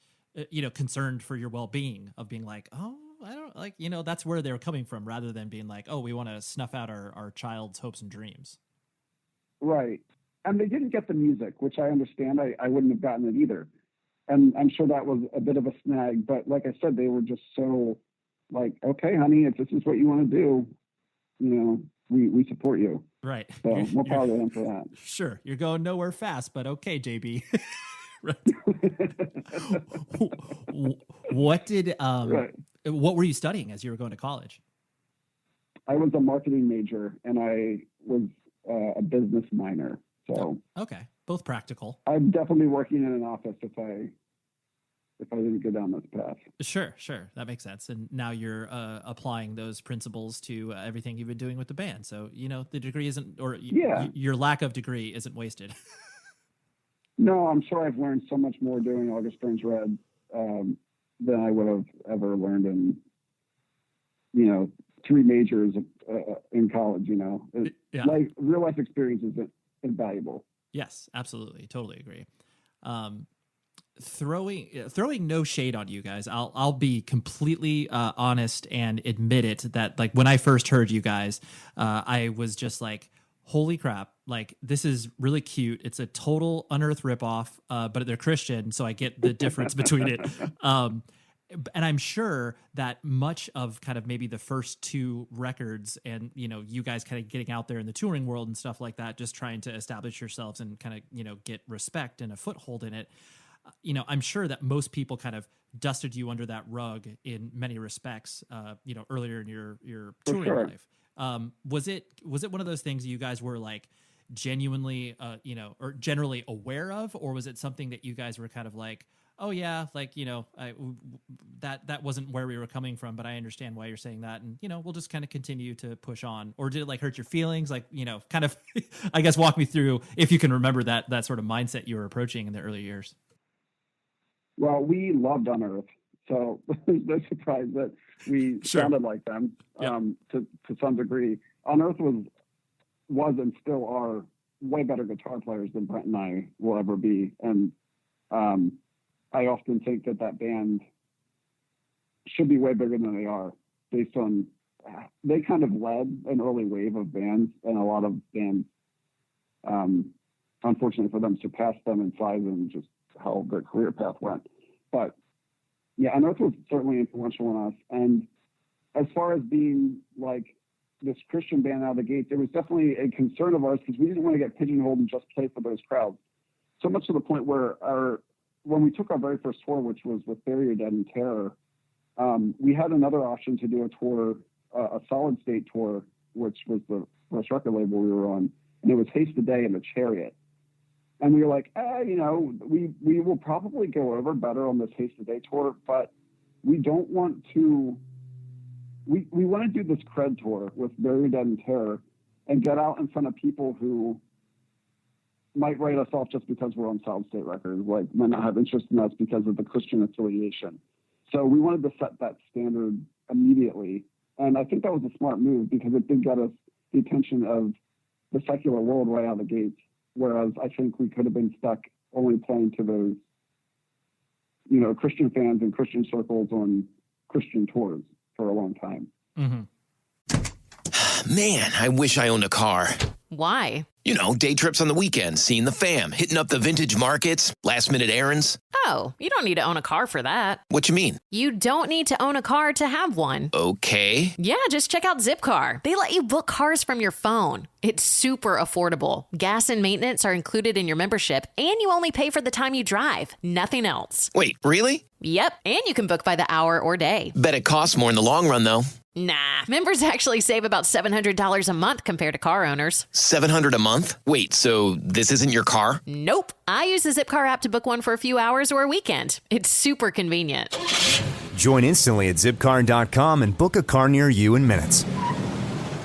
concerned for your well-being, of being like, oh, I don't like, that's where they're coming from rather than being like, oh, we want to snuff out our child's hopes and dreams. Right. And they didn't get the music, which I understand. I wouldn't have gotten it either. And I'm sure that was a bit of a snag. But like I said, they were just so like, okay, honey, if this is what you want to do, we support you. Right. So more power to them for that. Sure. You're going nowhere fast, but okay, JB. What were you studying as you were going to college? I was a marketing major and I was a business minor. So okay, both practical. I'm definitely working in an office if I didn't go down this path. Sure, that makes sense. And now you're applying those principles to everything you've been doing with the band. So the degree isn't, or your lack of degree isn't wasted. No, I'm sure I've learned so much more doing August Burns Red than I would have ever learned in 3 majors in college. Like real life experience is invaluable. Yes, absolutely, totally agree. Throwing no shade on you guys, I'll be completely honest and admit it that like when I first heard you guys, I was just like, holy crap, like this is really cute. It's a total Unearth ripoff, but they're Christian, so I get the difference between it. And I'm sure that much of kind of maybe the first 2 records and, you guys kind of getting out there in the touring world and stuff like that, just trying to establish yourselves and kind of, get respect and a foothold in it. I'm sure that most people kind of dusted you under that rug in many respects, earlier in your touring life. Was it one of those things you guys were like genuinely, or generally aware of, or was it something that you guys were kind of like, oh yeah, like, that wasn't where we were coming from, but I understand why you're saying that. And, we'll just kind of continue to push on. Or did it like hurt your feelings? Like, kind of, I guess, walk me through if you can remember that sort of mindset you were approaching in the early years. Well, we loved Unearth, so no surprise that we sounded like them to some degree. Unearth was and still are way better guitar players than Brent and I will ever be. And I often think that band should be way bigger than they are based on they kind of led an early wave of bands, and a lot of bands, unfortunately for them, surpassed them in size and just how their career path went. But yeah, Unearth was certainly influential on us. And as far as being like this Christian band out of the gates, it was definitely a concern of ours because we didn't want to get pigeonholed and just play for those crowds. So much to the point where when we took our very first tour, which was with Bury Your Dead in Terror, we had another option to do a tour, a Solid State tour, which was the first record label we were on, and it was Haste a Day and the Chariot. And we were like, we will probably go over better on this Haste a Day tour, but we don't want to. We want to do this cred tour with Bury Your Dead in Terror and get out in front of people who might write us off just because we're on Solid State Records, like might not have interest in us because of the Christian affiliation. So we wanted to set that standard immediately. And I think that was a smart move because it did get us the attention of the secular world right out of the gates. Whereas I think we could have been stuck only playing to those, Christian fans and Christian circles on Christian tours for a long time. Mm-hmm. Man, I wish I owned a car. Why? Day trips on the weekend, seeing the fam, hitting up the vintage markets, last-minute errands. Oh, you don't need to own a car for that. What you mean? You don't need to own a car to have one. Okay. Yeah, just check out Zipcar. They let you book cars from your phone. It's super affordable. Gas and maintenance are included in your membership, and you only pay for the time you drive. Nothing else. Wait, really? Yep, and you can book by the hour or day. Bet it costs more in the long run, though. Nah, members actually save about $700 a month compared to car owners. $700 a month? Wait, so this isn't your car? Nope. I use the Zipcar app to book one for a few hours or a weekend. It's super convenient. Join instantly at zipcar.com and book a car near you in minutes.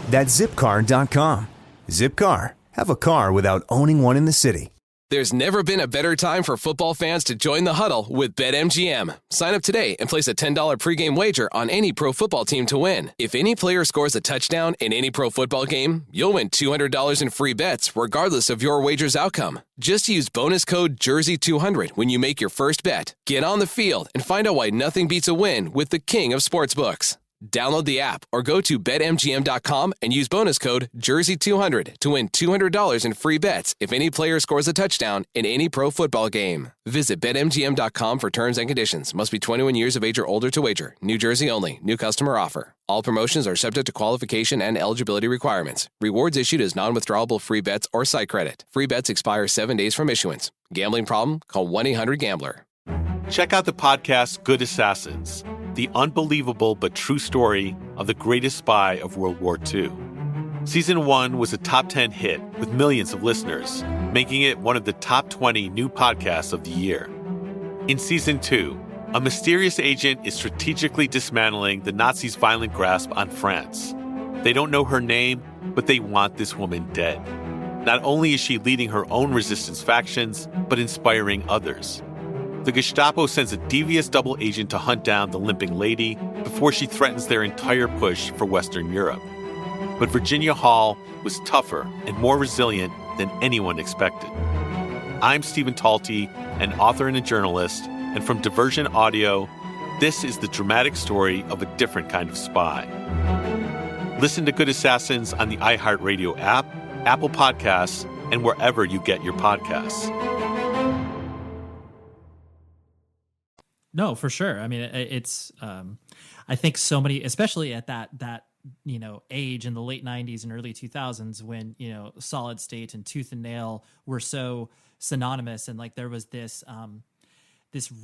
That's zipcar.com. Zipcar. Have a car without owning one in the city. There's never been a better time for football fans to join the huddle with BetMGM. Sign up today and place a $10 pregame wager on any pro football team to win. If any player scores a touchdown in any pro football game, you'll win $200 in free bets regardless of your wager's outcome. Just use bonus code JERSEY200 when you make your first bet. Get on the field and find out why nothing beats a win with the king of sportsbooks. Download the app or go to betmgm.com and use bonus code JERSEY200 to win $200 in free bets if any player scores a touchdown in any pro football game. Visit betmgm.com for terms and conditions. Must be 21 years of age or older to wager. New Jersey only. New customer offer. All promotions are subject to qualification and eligibility requirements. Rewards issued as non-withdrawable free bets or site credit. Free bets expire 7 days from issuance. Gambling problem? Call 1-800-GAMBLER. Check out the podcast Good Assassins, the unbelievable but true story of the greatest spy of World War II. Season 1 was a top 10 hit with millions of listeners, making it one of the top 20 new podcasts of the year. In Season 2, a mysterious agent is strategically dismantling the Nazis' violent grasp on France. They don't know her name, but they want this woman dead. Not only is she leading her own resistance factions, but inspiring others. The Gestapo sends a devious double agent to hunt down the limping lady before she threatens their entire push for Western Europe. But Virginia Hall was tougher and more resilient than anyone expected. I'm Stephen Talty, an author and a journalist, and from Diversion Audio, this is the dramatic story of a different kind of spy. Listen to Good Assassins on the iHeartRadio app, Apple Podcasts, and wherever you get your podcasts. No, for sure. I mean, it's, I think so many, especially at that, age in the late 90s and early 2000s when, Solid State and Tooth and Nail were so synonymous. And like, there was this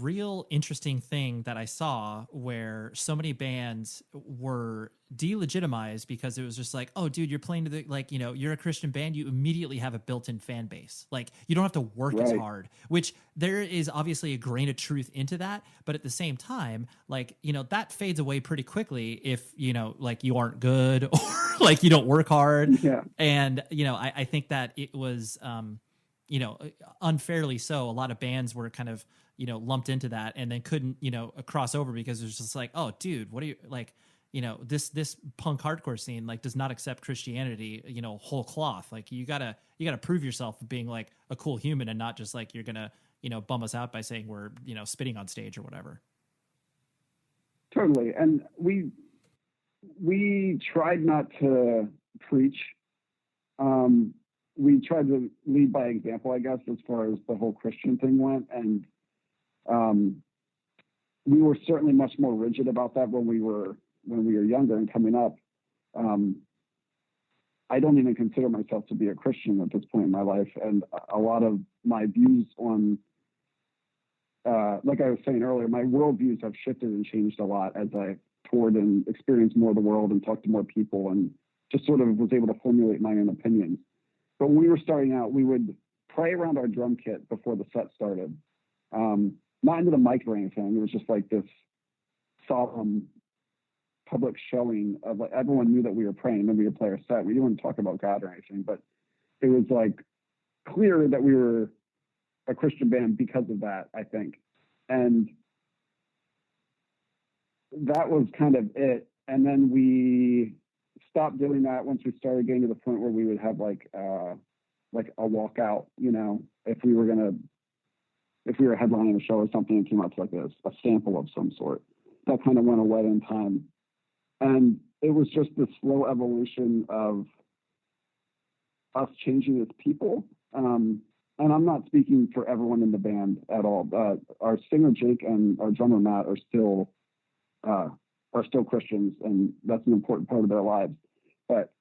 real interesting thing that I saw where so many bands were delegitimized because it was just like, oh, dude, you're playing to the, you're a Christian band. You immediately have a built-in fan base. Like, you don't have to work as hard, which there is obviously a grain of truth into that. But at the same time, that fades away pretty quickly if, you aren't good or you don't work hard. Yeah. And, I think that it was, unfairly so. A lot of bands were kind of, lumped into that and then couldn't, cross over because it was just like, oh, dude, what are you this punk hardcore scene does not accept Christianity, whole cloth. Like you gotta prove yourself being like a cool human and not just like you're gonna, bum us out by saying we're, spitting on stage or whatever. Totally. And we tried not to preach. We tried to lead by example, I guess, as far as the whole Christian thing went. And we were certainly much more rigid about that when we were younger and coming up. I don't even consider myself to be a Christian at this point in my life. And a lot of my views on, like I was saying earlier, my worldviews have shifted and changed a lot as I toured and experienced more of the world and talked to more people and just sort of was able to formulate my own opinions. But when we were starting out, we would pray around our drum kit before the set started. Not into the mic or anything. It was just like this solemn public showing of like everyone knew that we were praying. Then we would play our set. We didn't talk about God or anything, but it was like clear that we were a Christian band because of that, I think. And that was kind of it. And then we stopped doing that once we started getting to the point where we would have like a walkout, if we were headlining a show or something and came out to like a sample of some sort. That kind of went away in time. And it was just this slow evolution of us changing as people. And I'm not speaking for everyone in the band at all. Our singer Jake and our drummer Matt are still Christians, and that's an important part of their lives. But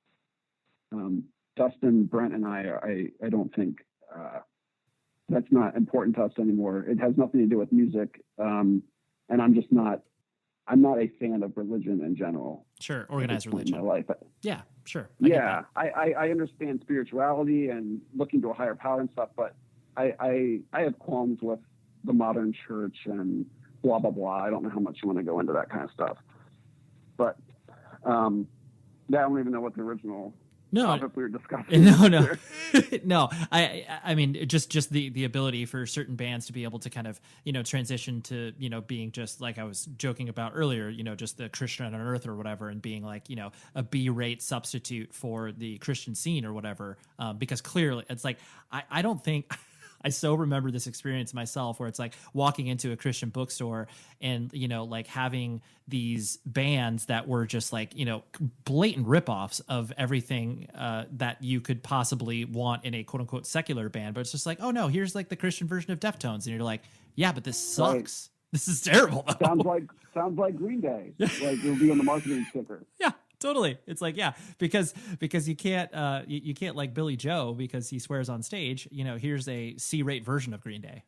Dustin, Brent, and I don't think that's not important to us anymore. It has nothing to do with music, and I'm not a fan of religion in general. Sure, organized religion. In my life. Yeah, sure. I understand spirituality and looking to a higher power and stuff, but I have qualms with the modern church and blah, blah, blah. I don't know how much you want to go into that kind of stuff. But I don't even know what the original topic we were discussing. No. No, I mean, just the ability for certain bands to be able to kind of, transition to, being just like I was joking about earlier, just the Christian on Earth or whatever, and being like, a B-rate substitute for the Christian scene or whatever. Because clearly it's like, I don't think I so remember this experience myself where it's like walking into a Christian bookstore and, like having these bands that were just like, blatant ripoffs of everything that you could possibly want in a quote unquote secular band. But it's just like, oh no, here's like the Christian version of Deftones. And you're like, yeah, but this sucks. Right. This is terrible. Sounds like Green Day. Like it'll be on the marketing sticker. Yeah. Totally. It's like, yeah, because you can't you can't like Billy Joe because he swears on stage, here's a C-rate version of Green Day.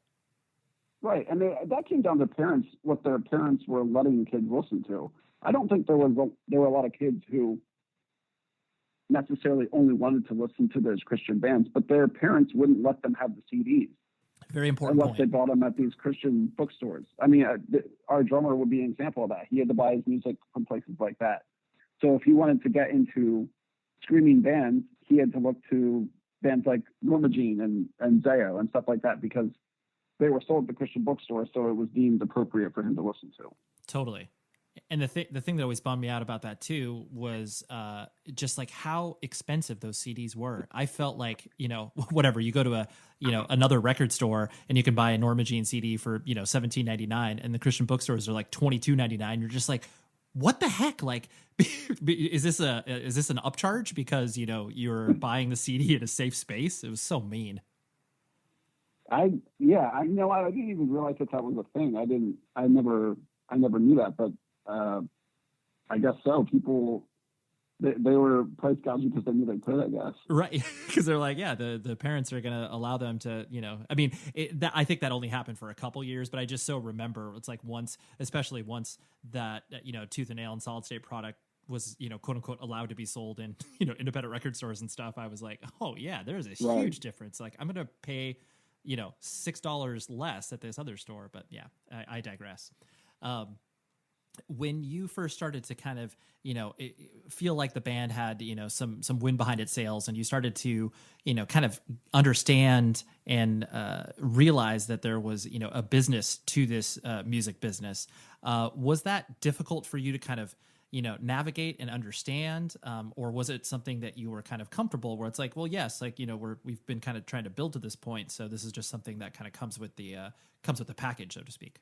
Right. And that came down to parents, what their parents were letting kids listen to. I don't think there were a lot of kids who necessarily only wanted to listen to those Christian bands, but their parents wouldn't let them have the CDs. Very important unless point. They bought them at these Christian bookstores. I mean, our drummer would be an example of that. He had to buy his music from places like that. So if he wanted to get into screaming bands, he had to look to bands like Norma Jean and Zayo and stuff like that because they were sold at the Christian bookstore, so it was deemed appropriate for him to listen to. Totally. And the thing that always bummed me out about that too was just like how expensive those CDs were. I felt like, whatever, you go to another record store and you can buy a Norma Jean CD for, $17.99, and the Christian bookstores are like $22.99. You're just like, what the heck? Like, is this an upcharge because, you're buying the CD in a safe space? It was so mean. I didn't even realize that was a thing. I never knew that, but I guess so. People, they were price gouging because they knew they could, I guess. Right. Because they're like, yeah, the parents are going to allow them to, I mean, I think that only happened for a couple years, but I just so remember it's like especially once that, Tooth and Nail and Solid State product was, quote unquote, allowed to be sold in, independent record stores and stuff. I was like, oh yeah, there's a huge difference. Like I'm going to pay, $6 less at this other store, but yeah, I digress. When you first started to kind of, feel like the band had, some wind behind its sails, and you started to, kind of understand and realize that there was, a business to this music business, was that difficult for you to kind of, navigate and understand, or was it something that you were kind of comfortable where it's like, well, yes, like, we've been kind of trying to build to this point, so this is just something that kind of comes with the package, so to speak?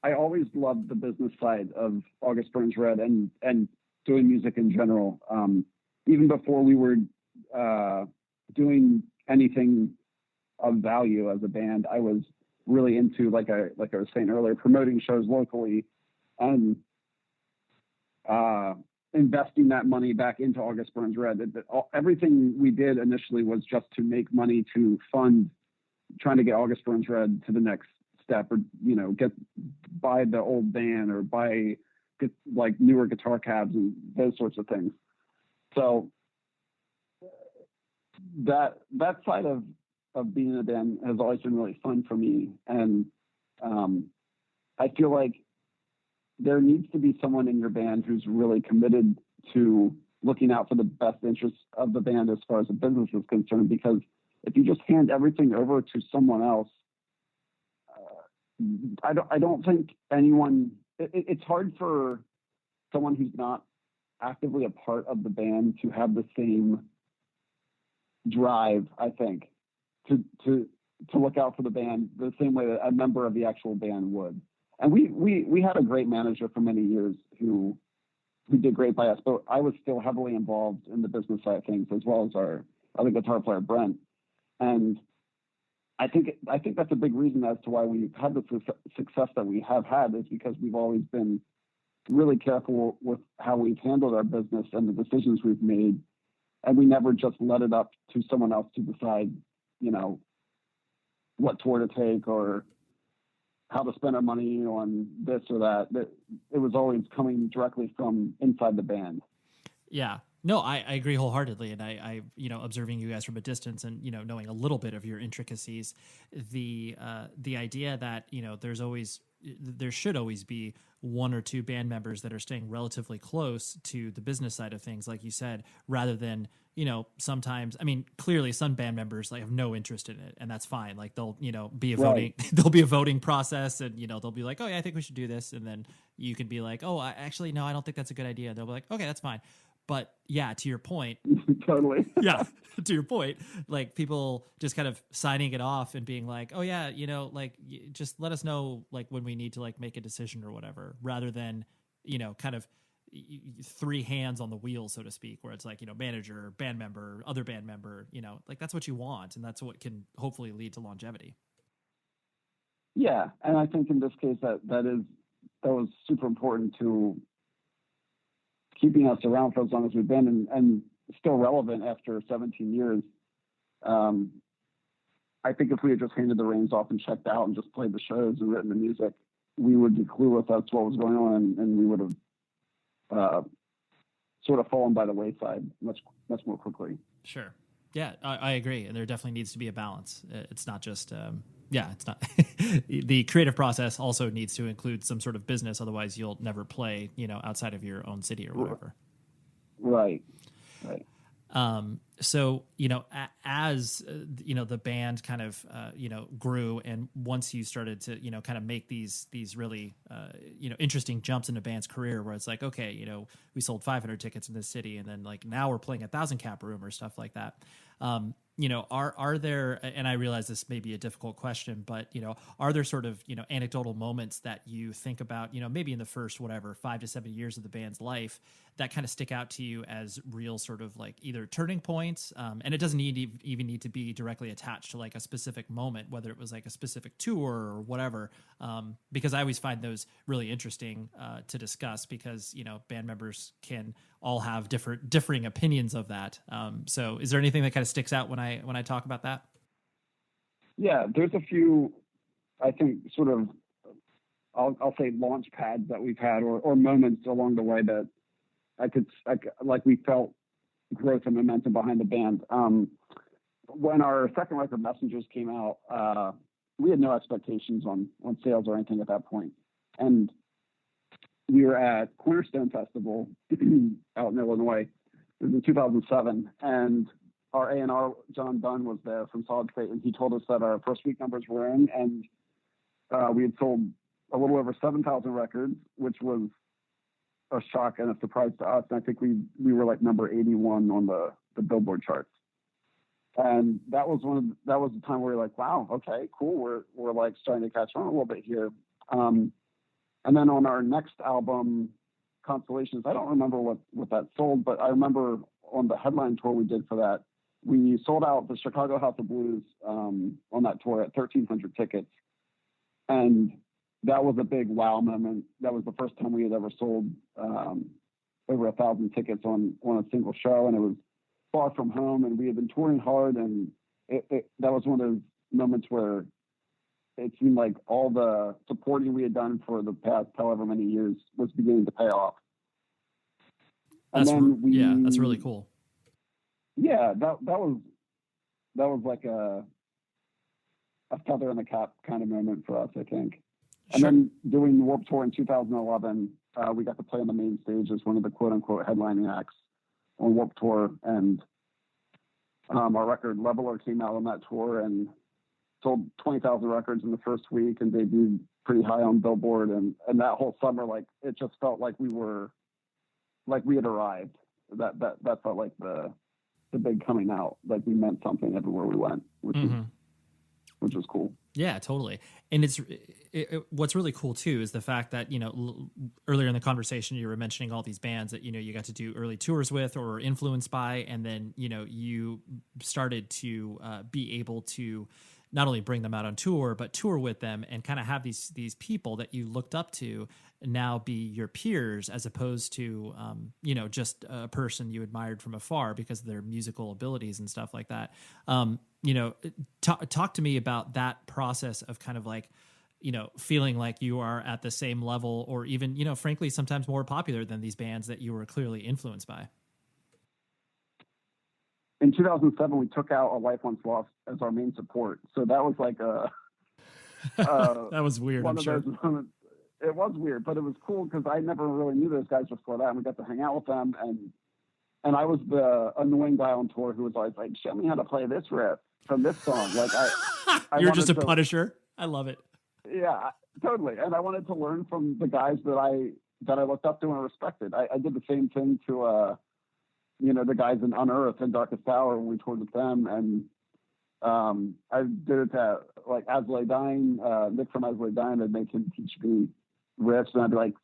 I always loved the business side of August Burns Red and doing music in general. Even before we were doing anything of value as a band, I was really into, like I was saying earlier, promoting shows locally and investing that money back into August Burns Red. Everything we did initially was just to make money to fund trying to get August Burns Red to the next step, or buy the old van or get like newer guitar cabs and those sorts of things. So that side of being in a band has always been really fun for me, and I feel like there needs to be someone in your band who's really committed to looking out for the best interests of the band as far as the business is concerned, because if you just hand everything over to someone else, I don't think anyone. It's hard for someone who's not actively a part of the band to have the same drive, I think, to look out for the band the same way that a member of the actual band would. And we had a great manager for many years who did great by us, but I was still heavily involved in the business side of things, as well as our other guitar player Brent. And I think that's a big reason as to why we've had the success that we have had, is because we've always been really careful with how we've handled our business and the decisions we've made. And we never just let it up to someone else to decide, what tour to take or how to spend our money on this or that. It was always coming directly from inside the band. Yeah. No, I agree wholeheartedly. And I observing you guys from a distance and, knowing a little bit of your intricacies, the idea that, there's always there should always be one or two band members that are staying relatively close to the business side of things, like you said, rather than, sometimes, I mean, clearly some band members like have no interest in it, and that's fine. Like they'll, be a voting, there'll be a voting process, and, they'll be like, oh yeah, I think we should do this. And then you can be like, oh, actually, no, I don't think that's a good idea. And they'll be like, okay, that's fine. But yeah, to your point, Totally. yeah, to your point, like people just kind of signing it off and being like, oh yeah, just let us know like when we need to like make a decision or whatever, rather than, kind of three hands on the wheel, so to speak, where it's like, manager, band member, other band member, like that's what you want. And that's what can hopefully lead to longevity. Yeah. And I think in this case that was super important to keeping us around for as long as we've been and still relevant after 17 years. I think if we had just handed the reins off and checked out and just played the shows and written the music, we would be clueless as to what was going on, and we would have sort of fallen by the wayside much more quickly. Sure. Yeah, I agree. And there definitely needs to be a balance. It's not just, it's not. The creative process also needs to include some sort of business. Otherwise, you'll never play, outside of your own city or whatever. Right. So, as, the band kind of, grew, and once you started to, kind of make these really, interesting jumps in the band's career where it's like, okay, we sold 500 tickets in this city, and then like now we're playing 1,000 cap room or stuff like that. Are there, and I realize this may be a difficult question, but, are there sort of, anecdotal moments that you think about, maybe in the first, 5 to 7 years of the band's life that kind of stick out to you as real sort of like either turning points, and it doesn't even need to be directly attached to like a specific moment, whether it was like a specific tour or whatever, because I always find those really interesting to discuss, because, band members can all have differing opinions of that. So is there anything that kind of sticks out when I talk about that? Yeah, there's a few, I think, sort of, I'll say launch pads that we've had or moments along the way that we felt growth and momentum behind the band. When our second record, Messengers, came out, we had no expectations on sales or anything at that point. And we were at Cornerstone Festival out in Illinois. It was in 2007. And our A&R, John Dunn, was there from Solid State, and he told us that our first week numbers were in, and we had sold a little over 7,000 records, which was a shock and a surprise to us. And I think we were like number 81 on the Billboard charts. And that was the time where we were like, wow, okay, cool. We're like starting to catch on a little bit here. And then on our next album, Constellations, I don't remember what that sold, but I remember on the headline tour we did for that, we sold out the Chicago House of Blues on that tour at 1,300 tickets. And that was a big wow moment. That was the first time we had ever sold over 1,000 tickets on a single show, and it was far from home, and we had been touring hard, and that was one of those moments where it seemed like all the supporting we had done for the past however many years was beginning to pay off. That's really cool. Yeah, that was like a feather in the cap kind of moment for us, I think. And Sure. then doing the Warped Tour in 2011, we got to play on the main stage as one of the quote-unquote headlining acts on Warped Tour, and our record Leveler came out on that tour and sold 20,000 records in the first week and debuted pretty high on Billboard, and that whole summer, like, it just felt like we had arrived. That felt like the big coming out, like we meant something everywhere we went, which was cool. Yeah, totally. And what's really cool too is the fact that, earlier in the conversation, you were mentioning all these bands that, you got to do early tours with or were influenced by. And then, you started to be able to not only bring them out on tour, but tour with them and kind of have these people that you looked up to now be your peers, as opposed to, just a person you admired from afar because of their musical abilities and stuff like that. Talk to me about that process of kind of like, feeling like you are at the same level or even, frankly, sometimes more popular than these bands that you were clearly influenced by. In 2007, we took out A Life Once Lost as our main support. So that was like That was weird, one I'm of sure. those moments. It was weird, but it was cool because I never really knew those guys before that, and we got to hang out with them. And I was the annoying guy on tour who was always like, "Show me how to play this riff from this song." Like You're just a Punisher. I love it. Yeah, totally. And I wanted to learn from the guys that I looked up to and respected. I did the same thing to the guys in Unearth and Darkest Hour when we toured with them, and I did it to like As Lay Dying, Nick from As Lay Dying. I'd make him teach me riffs, and I'd be like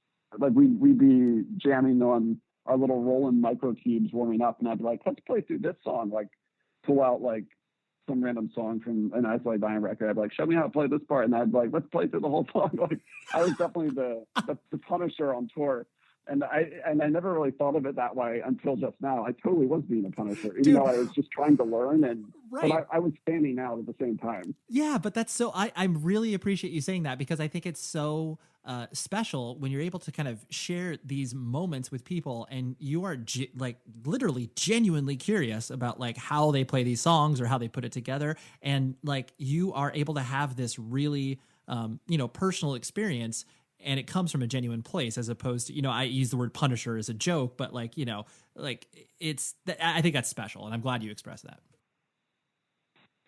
we'd be jamming on our little Roland micro cubes warming up, and I'd be like, let's play through this song, like pull out like some random song from an As Lay Dying record. I'd be like, show me how to play this part, and I'd be like, let's play through the whole song. Like I was definitely the Punisher on tour. And I never really thought of it that way until just now. I totally was being a Punisher, even though I was just trying to learn, but I was standing out at the same time. Yeah, but that's so. I really appreciate you saying that, because I think it's so special when you're able to kind of share these moments with people, and you are like literally genuinely curious about like how they play these songs or how they put it together, and like you are able to have this really personal experience. And it comes from a genuine place, as opposed to, I use the word Punisher as a joke, but I think that's special. And I'm glad you expressed that.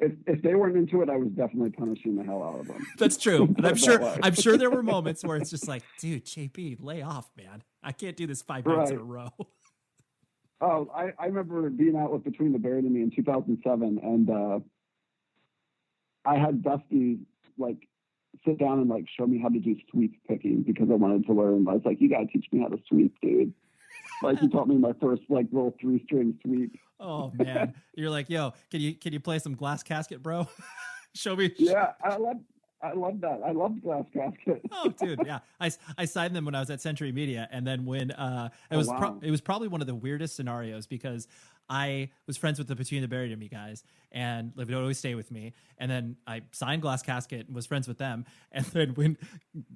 If they weren't into it, I was definitely punishing the hell out of them. That's true. And I'm sure there were moments where it's just like, dude, JB, lay off, man. I can't do this 5 nights in a row. Oh, I remember being out with Between the Buried and Me in 2007. And I had Dusty sit down and show me how to do sweep picking, because I wanted to learn. I was like, you gotta teach me how to sweep, dude. He taught me my first little 3-string sweep. Oh man, you're like, yo, can you play some Glass Casket, bro? Show me. Yeah, I love that. I love Glass Casket. Oh, dude, yeah. I signed them when I was at Century Media, and then when it was probably one of the weirdest scenarios, because I was friends with the Between the Buried and Me guys, and they would always stay with me. And then I signed Glass Casket and was friends with them. And then when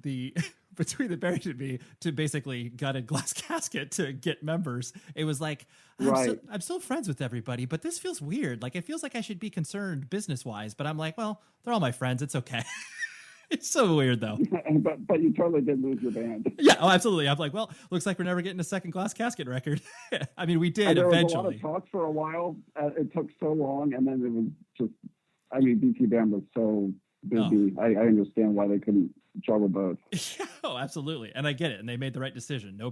the Between the Buried and Me to basically gutted Glass Casket to get members, it was like, I'm still friends with everybody, but this feels weird. Like, it feels like I should be concerned business-wise, but I'm like, well, they're all my friends. It's okay. It's so weird, though. but you totally did lose your band. Yeah, oh, absolutely. I'm like, well, looks like we're never getting a second Glass Casket record. I mean, we did there eventually. There was a lot of talk for a while. It took so long, and then it was just, BT Band was so busy. Oh. I understand why they couldn't juggle both. Yeah, oh, absolutely. And I get it. And they made the right decision. No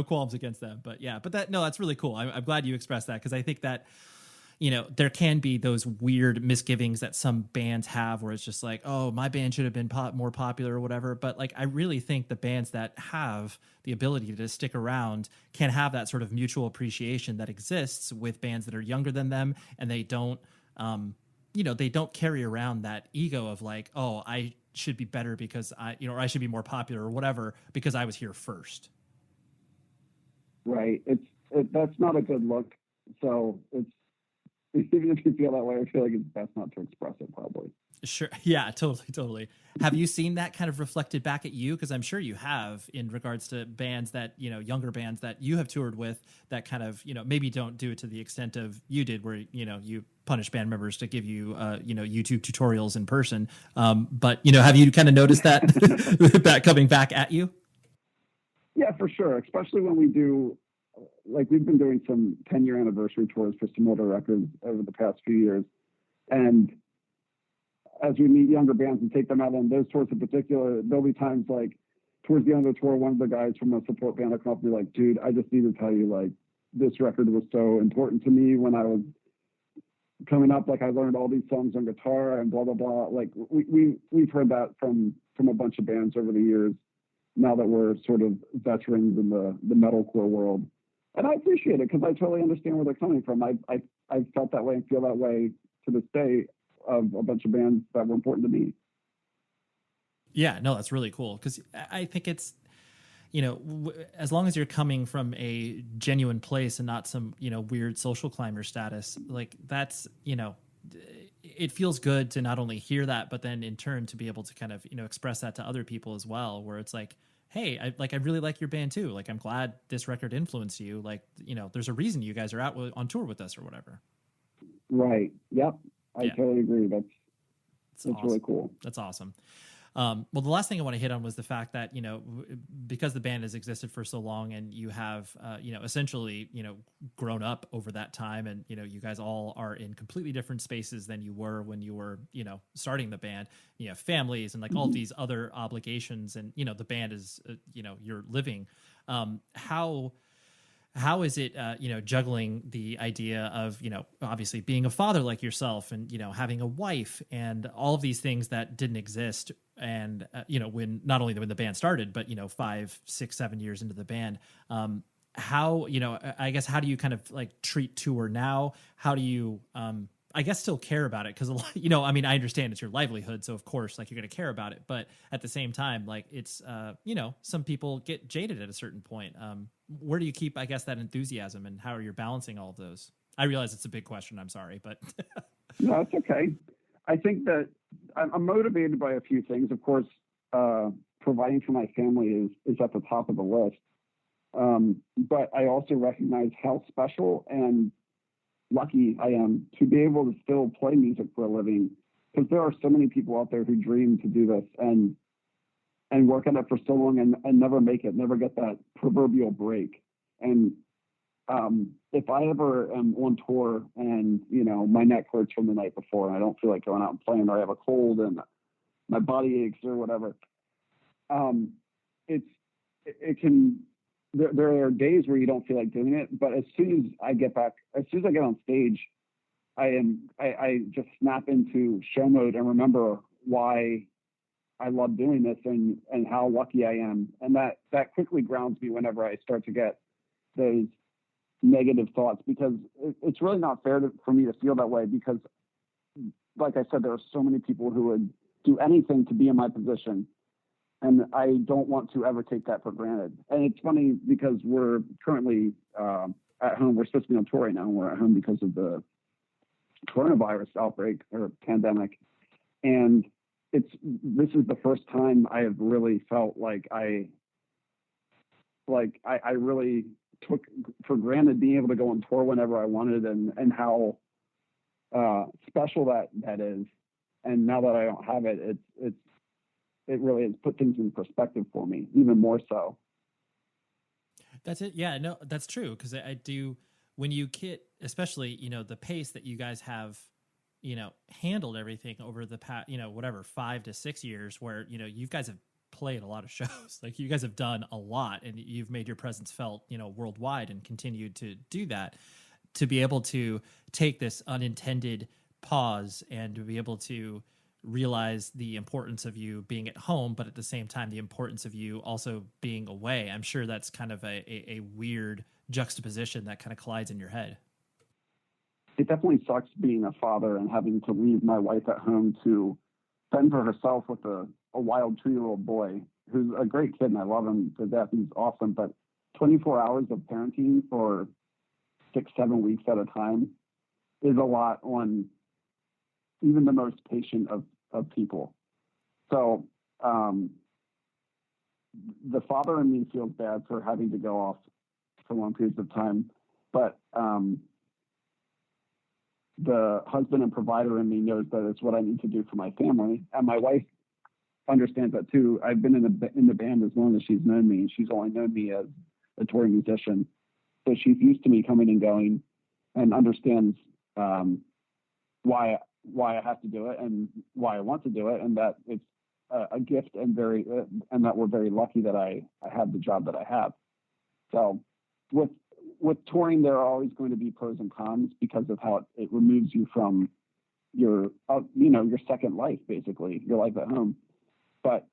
qualms against them. But yeah, that's really cool. I'm glad you expressed that, because I think that, there can be those weird misgivings that some bands have, where it's just like, oh, my band should have been more popular or whatever. But I really think the bands that have the ability to stick around can have that sort of mutual appreciation that exists with bands that are younger than them, and they don't, they don't carry around that ego of like, oh, I should be better because or I should be more popular or whatever because I was here first. Right. That's not a good look. So even if you feel that way, I feel like it's best not to express it, probably. Sure. Yeah, totally. Have you seen that kind of reflected back at you? Because I'm sure you have, in regards to bands that, younger bands that you have toured with that kind of, maybe don't do it to the extent of you did, where, you punish band members to give you, YouTube tutorials in person. But, have you kind of noticed that, that coming back at you? Yeah, for sure. Especially when we do, we've been doing some 10-year anniversary tours for some older records over the past few years. And as we meet younger bands and take them out on those tours in particular, there'll be times towards the end of the tour, one of the guys from a support band will come up and be like, dude, I just need to tell you, this record was so important to me when I was coming up. I learned all these songs on guitar and blah, blah, blah. We've heard that from a bunch of bands over the years, now that we're sort of veterans in the metalcore world. And I appreciate it, because I totally understand where they're coming from. I felt that way and feel that way to this day of a bunch of bands that were important to me. Yeah, no, that's really cool, because I think it's, as long as you're coming from a genuine place and not some, weird social climber status, that's, it feels good to not only hear that, but then in turn to be able to kind of, express that to other people as well, where it's like, hey, I really like your band too. I'm glad this record influenced you. There's a reason you guys are out on tour with us or whatever. Right. Yep. I totally agree. It's really cool. That's awesome. Well, the last thing I want to hit on was the fact that, because the band has existed for so long and you have, essentially, grown up over that time, and, you guys all are in completely different spaces than you were when you were, starting the band, families and like all these other obligations, and, the band is, you're living. How is it, juggling the idea of, obviously being a father like yourself and, having a wife and all of these things that didn't exist. And, when not only when the band started, but, 5, 6, 7 years into the band, how, I guess, how do you kind of like treat tour now? How do you, I guess, still care about it? Because, I understand it's your livelihood. So, of course, like, you're going to care about it. But at the same time, like, it's, some people get jaded at a certain point. Where do you keep, I guess, that enthusiasm, and how are you balancing all of those? I realize it's a big question. I'm sorry, but. No, it's okay. I think that I'm motivated by a few things. Of course, providing for my family is at the top of the list. But I also recognize how special and lucky I am to be able to still play music for a living, because there are so many people out there who dream to do this and work at it for so long and never make it, never get that proverbial break. And if I ever am on tour and, my neck hurts from the night before and I don't feel like going out and playing, or I have a cold and my body aches or whatever, there are days where you don't feel like doing it, but as soon as I get on stage, I just snap into show mode and remember why I love doing this and how lucky I am. And that quickly grounds me whenever I start to get those negative thoughts, because it's really not fair for me to feel that way, because like I said, there are so many people who would do anything to be in my position. And I don't want to ever take that for granted. And it's funny because we're currently at home. We're supposed to be on tour right now. And we're at home because of the coronavirus outbreak or pandemic. And this is the first time I have really felt like I really took for granted being able to go on tour whenever I wanted, and how special that is. And now that I don't have it, it really has put things in perspective for me, even more so. That's it. Yeah, no, that's true. Because I do, when you get, especially, the pace that you guys have, handled everything over the past, 5 to 6 years, where, you guys have played a lot of shows. Like, you guys have done a lot, and you've made your presence felt, worldwide, and continued to do that. To be able to take this unintended pause and to be able to realize the importance of you being at home, but at the same time, the importance of you also being away. I'm sure that's kind of a weird juxtaposition that kind of collides in your head. It definitely sucks being a father and having to leave my wife at home to fend for herself with a wild 2-year-old boy who's a great kid, and I love him to death. He's awesome. But 24 hours of parenting for 6-7 weeks at a time is a lot on even the most patient of people. So the father in me feels bad for having to go off for long periods of time, but the husband and provider in me knows that it's what I need to do for my family, and my wife understands that too. I've been in the band as long as she's known me, and she's only known me as a touring musician, so she's used to me coming and going, and understands why I have to do it and why I want to do it, and that it's a gift, and that we're very lucky that I have the job that I have. So with touring, there are always going to be pros and cons because of how it removes you from your second life, basically, your life at home. But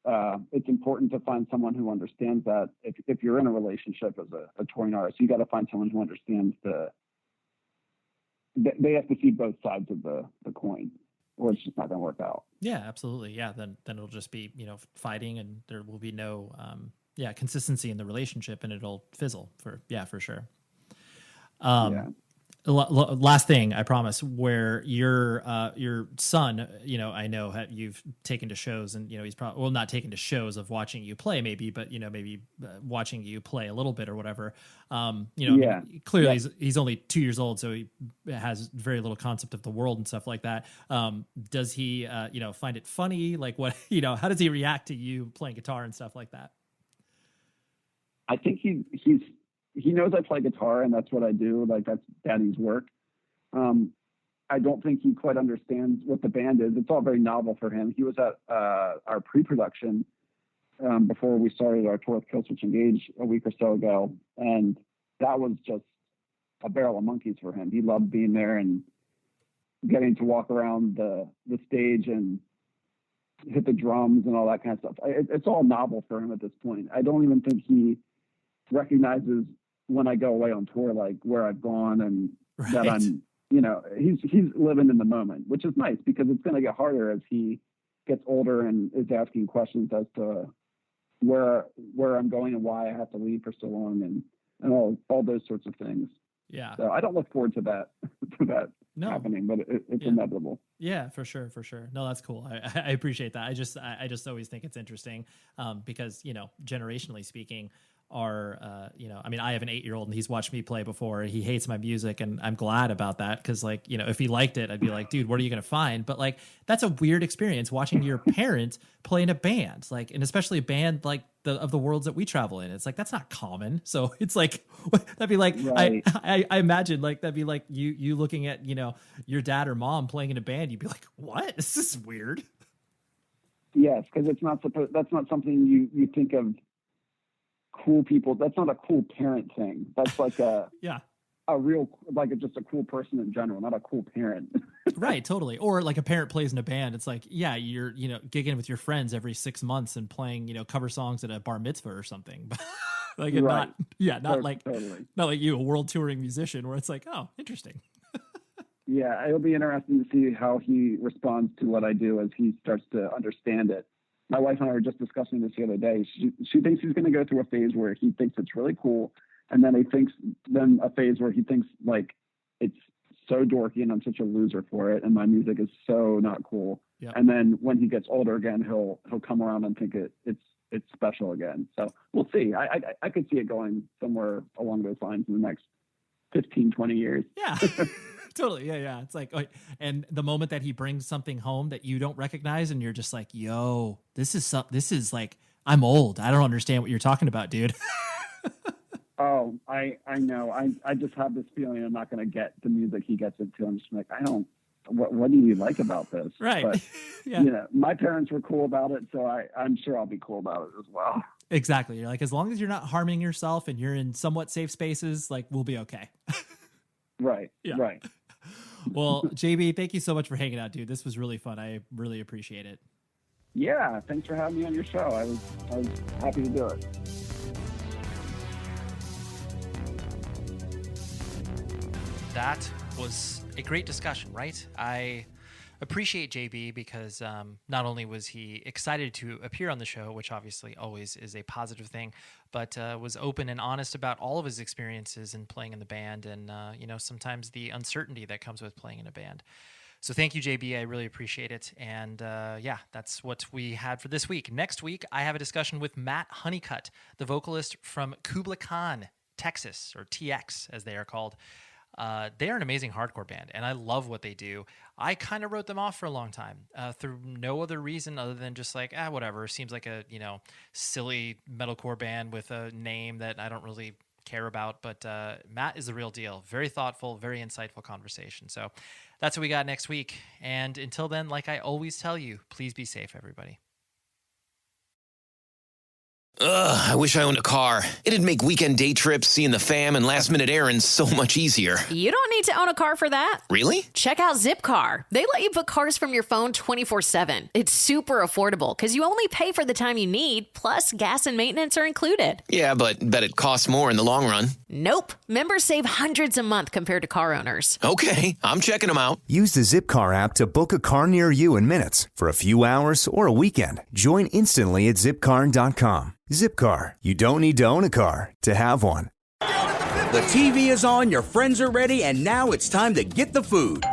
it's important to find someone who understands that. If you're in a relationship as a touring artist, you got to find someone who understands they have to see both sides of the coin, or it's just not going to work out. Yeah, absolutely. Yeah, then it'll just be fighting, and there will be no consistency in the relationship, and it'll fizzle for sure. last thing, I promise, where your son, I know you've taken to shows, and he's probably, well, not taken to shows of watching you play maybe, but maybe watching you play a little bit or whatever. Clearly he's only 2 years old, so he has very little concept of the world and stuff like that. Does he find it funny? Like, what, how does he react to you playing guitar and stuff like that? I think he knows I play guitar, and that's what I do. Like, that's Daddy's work. I don't think he quite understands what the band is. It's all very novel for him. He was at our pre-production before we started our tour with Killswitch Engage a week or so ago, and that was just a barrel of monkeys for him. He loved being there and getting to walk around the stage and hit the drums and all that kind of stuff. It's all novel for him at this point. I don't even think he recognizes when I go away on tour, like where I've gone, and that I'm, he's living in the moment, which is nice, because it's going to get harder as he gets older and is asking questions as to where I'm going and why I have to leave for so long, and all those sorts of things. Yeah. So I don't look forward to that happening, but it's inevitable. Yeah, for sure. No, that's cool. I appreciate that. I just always think it's interesting because, generationally speaking, I have an 8-year-old, and he's watched me play before. He hates my music, and I'm glad about that, because, like, if he liked it, I'd be like, dude, what are you going to find? But, like, that's a weird experience watching your parent play in a band, like, and especially a band like of the worlds that we travel in. It's like, that's not common. So it's like, that'd be like, right. I imagine, like, that'd be like you looking at, your dad or mom playing in a band. You'd be like, what? This is weird. Yes, because that's not something you think of. Cool people. That's not a cool parent thing. That's like a real, like, just a cool person in general, not a cool parent. Right, totally. Or like a parent plays in a band. It's like, yeah, you're gigging with your friends every 6 months and playing cover songs at a bar mitzvah or something. Like, right. not like you, a world touring musician, where it's like, oh, interesting. Yeah, it'll be interesting to see how he responds to what I do as he starts to understand it. My wife and I were just discussing this the other day. She thinks he's going to go through a phase where he thinks it's really cool, and then a phase where he thinks, like, it's so dorky and I'm such a loser for it, and my music is so not cool. Yep. And then when he gets older again, he'll come around and think it's special again. So we'll see. I could see it going somewhere along those lines in the next 15, 20 years. Yeah. Totally. Yeah. It's like, and the moment that he brings something home that you don't recognize, and you're just like, yo, this is like, I'm old. I don't understand what you're talking about, dude. Oh, I know. I just have this feeling I'm not going to get the music he gets into. I'm just like, what do you like about this? Right. But, yeah. My parents were cool about it, so I'm sure I'll be cool about it as well. Exactly. You're like, as long as you're not harming yourself and you're in somewhat safe spaces, like, we'll be okay. Right. Yeah. Right. Well, JB, thank you so much for hanging out, dude. This was really fun. I really appreciate it. Yeah, thanks for having me on your show. I was happy to do it. That was a great discussion, right? I appreciate JB because not only was he excited to appear on the show, which obviously always is a positive thing, but was open and honest about all of his experiences in playing in the band and, sometimes the uncertainty that comes with playing in a band. So thank you, JB. I really appreciate it. And that's what we had for this week. Next week, I have a discussion with Matt Honeycutt, the vocalist from Kubla Khan, Texas, or TX as they are called. They are an amazing hardcore band, and I love what they do. I kind of wrote them off for a long time through no other reason other than just like, whatever. Seems like a, silly metalcore band with a name that I don't really care about. But Matt is the real deal. Very thoughtful, very insightful conversation. So that's what we got next week. And until then, like I always tell you, please be safe, everybody. Ugh, I wish I owned a car. It'd make weekend day trips, seeing the fam, and last-minute errands so much easier. You don't need to own a car for that. Really? Check out Zipcar. They let you book cars from your phone 24/7. It's super affordable because you only pay for the time you need, plus gas and maintenance are included. Yeah, but bet it costs more in the long run. Nope. Members save hundreds a month compared to car owners. Okay, I'm checking them out. Use the Zipcar app to book a car near you in minutes for a few hours or a weekend. Join instantly at zipcar.com. Zipcar. You don't need to own a car to have one. Down at the 50. The TV is on, your friends are ready, and now it's time to get the food.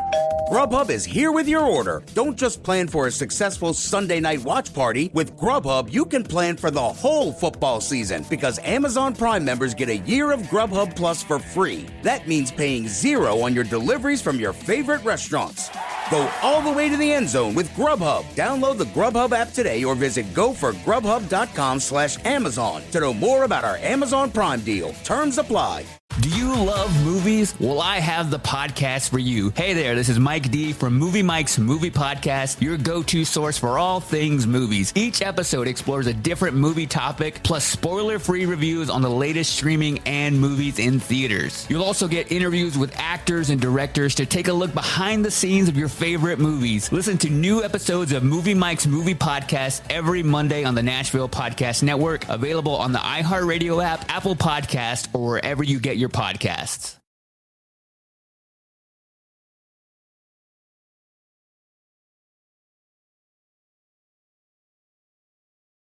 Grubhub is here with your order. Don't just plan for a successful Sunday night watch party. With Grubhub, you can plan for the whole football season because Amazon Prime members get a year of Grubhub Plus for free. That means paying $0 on your deliveries from your favorite restaurants. Go all the way to the end zone with Grubhub. Download the Grubhub app today or visit goforgrubhub.com/Amazon to know more about our Amazon Prime deal. Terms apply. Do you love movies? Well, I have the podcast for you. Hey there, this is Mike D from Movie Mike's Movie Podcast, your go-to source for all things movies. Each episode explores a different movie topic, plus spoiler-free reviews on the latest streaming and movies in theaters. You'll also get interviews with actors and directors to take a look behind the scenes of your favorite movies. Listen to new episodes of Movie Mike's Movie Podcast every Monday on the Nashville Podcast Network, available on the iHeartRadio app, Apple Podcast, or wherever you get your podcasts.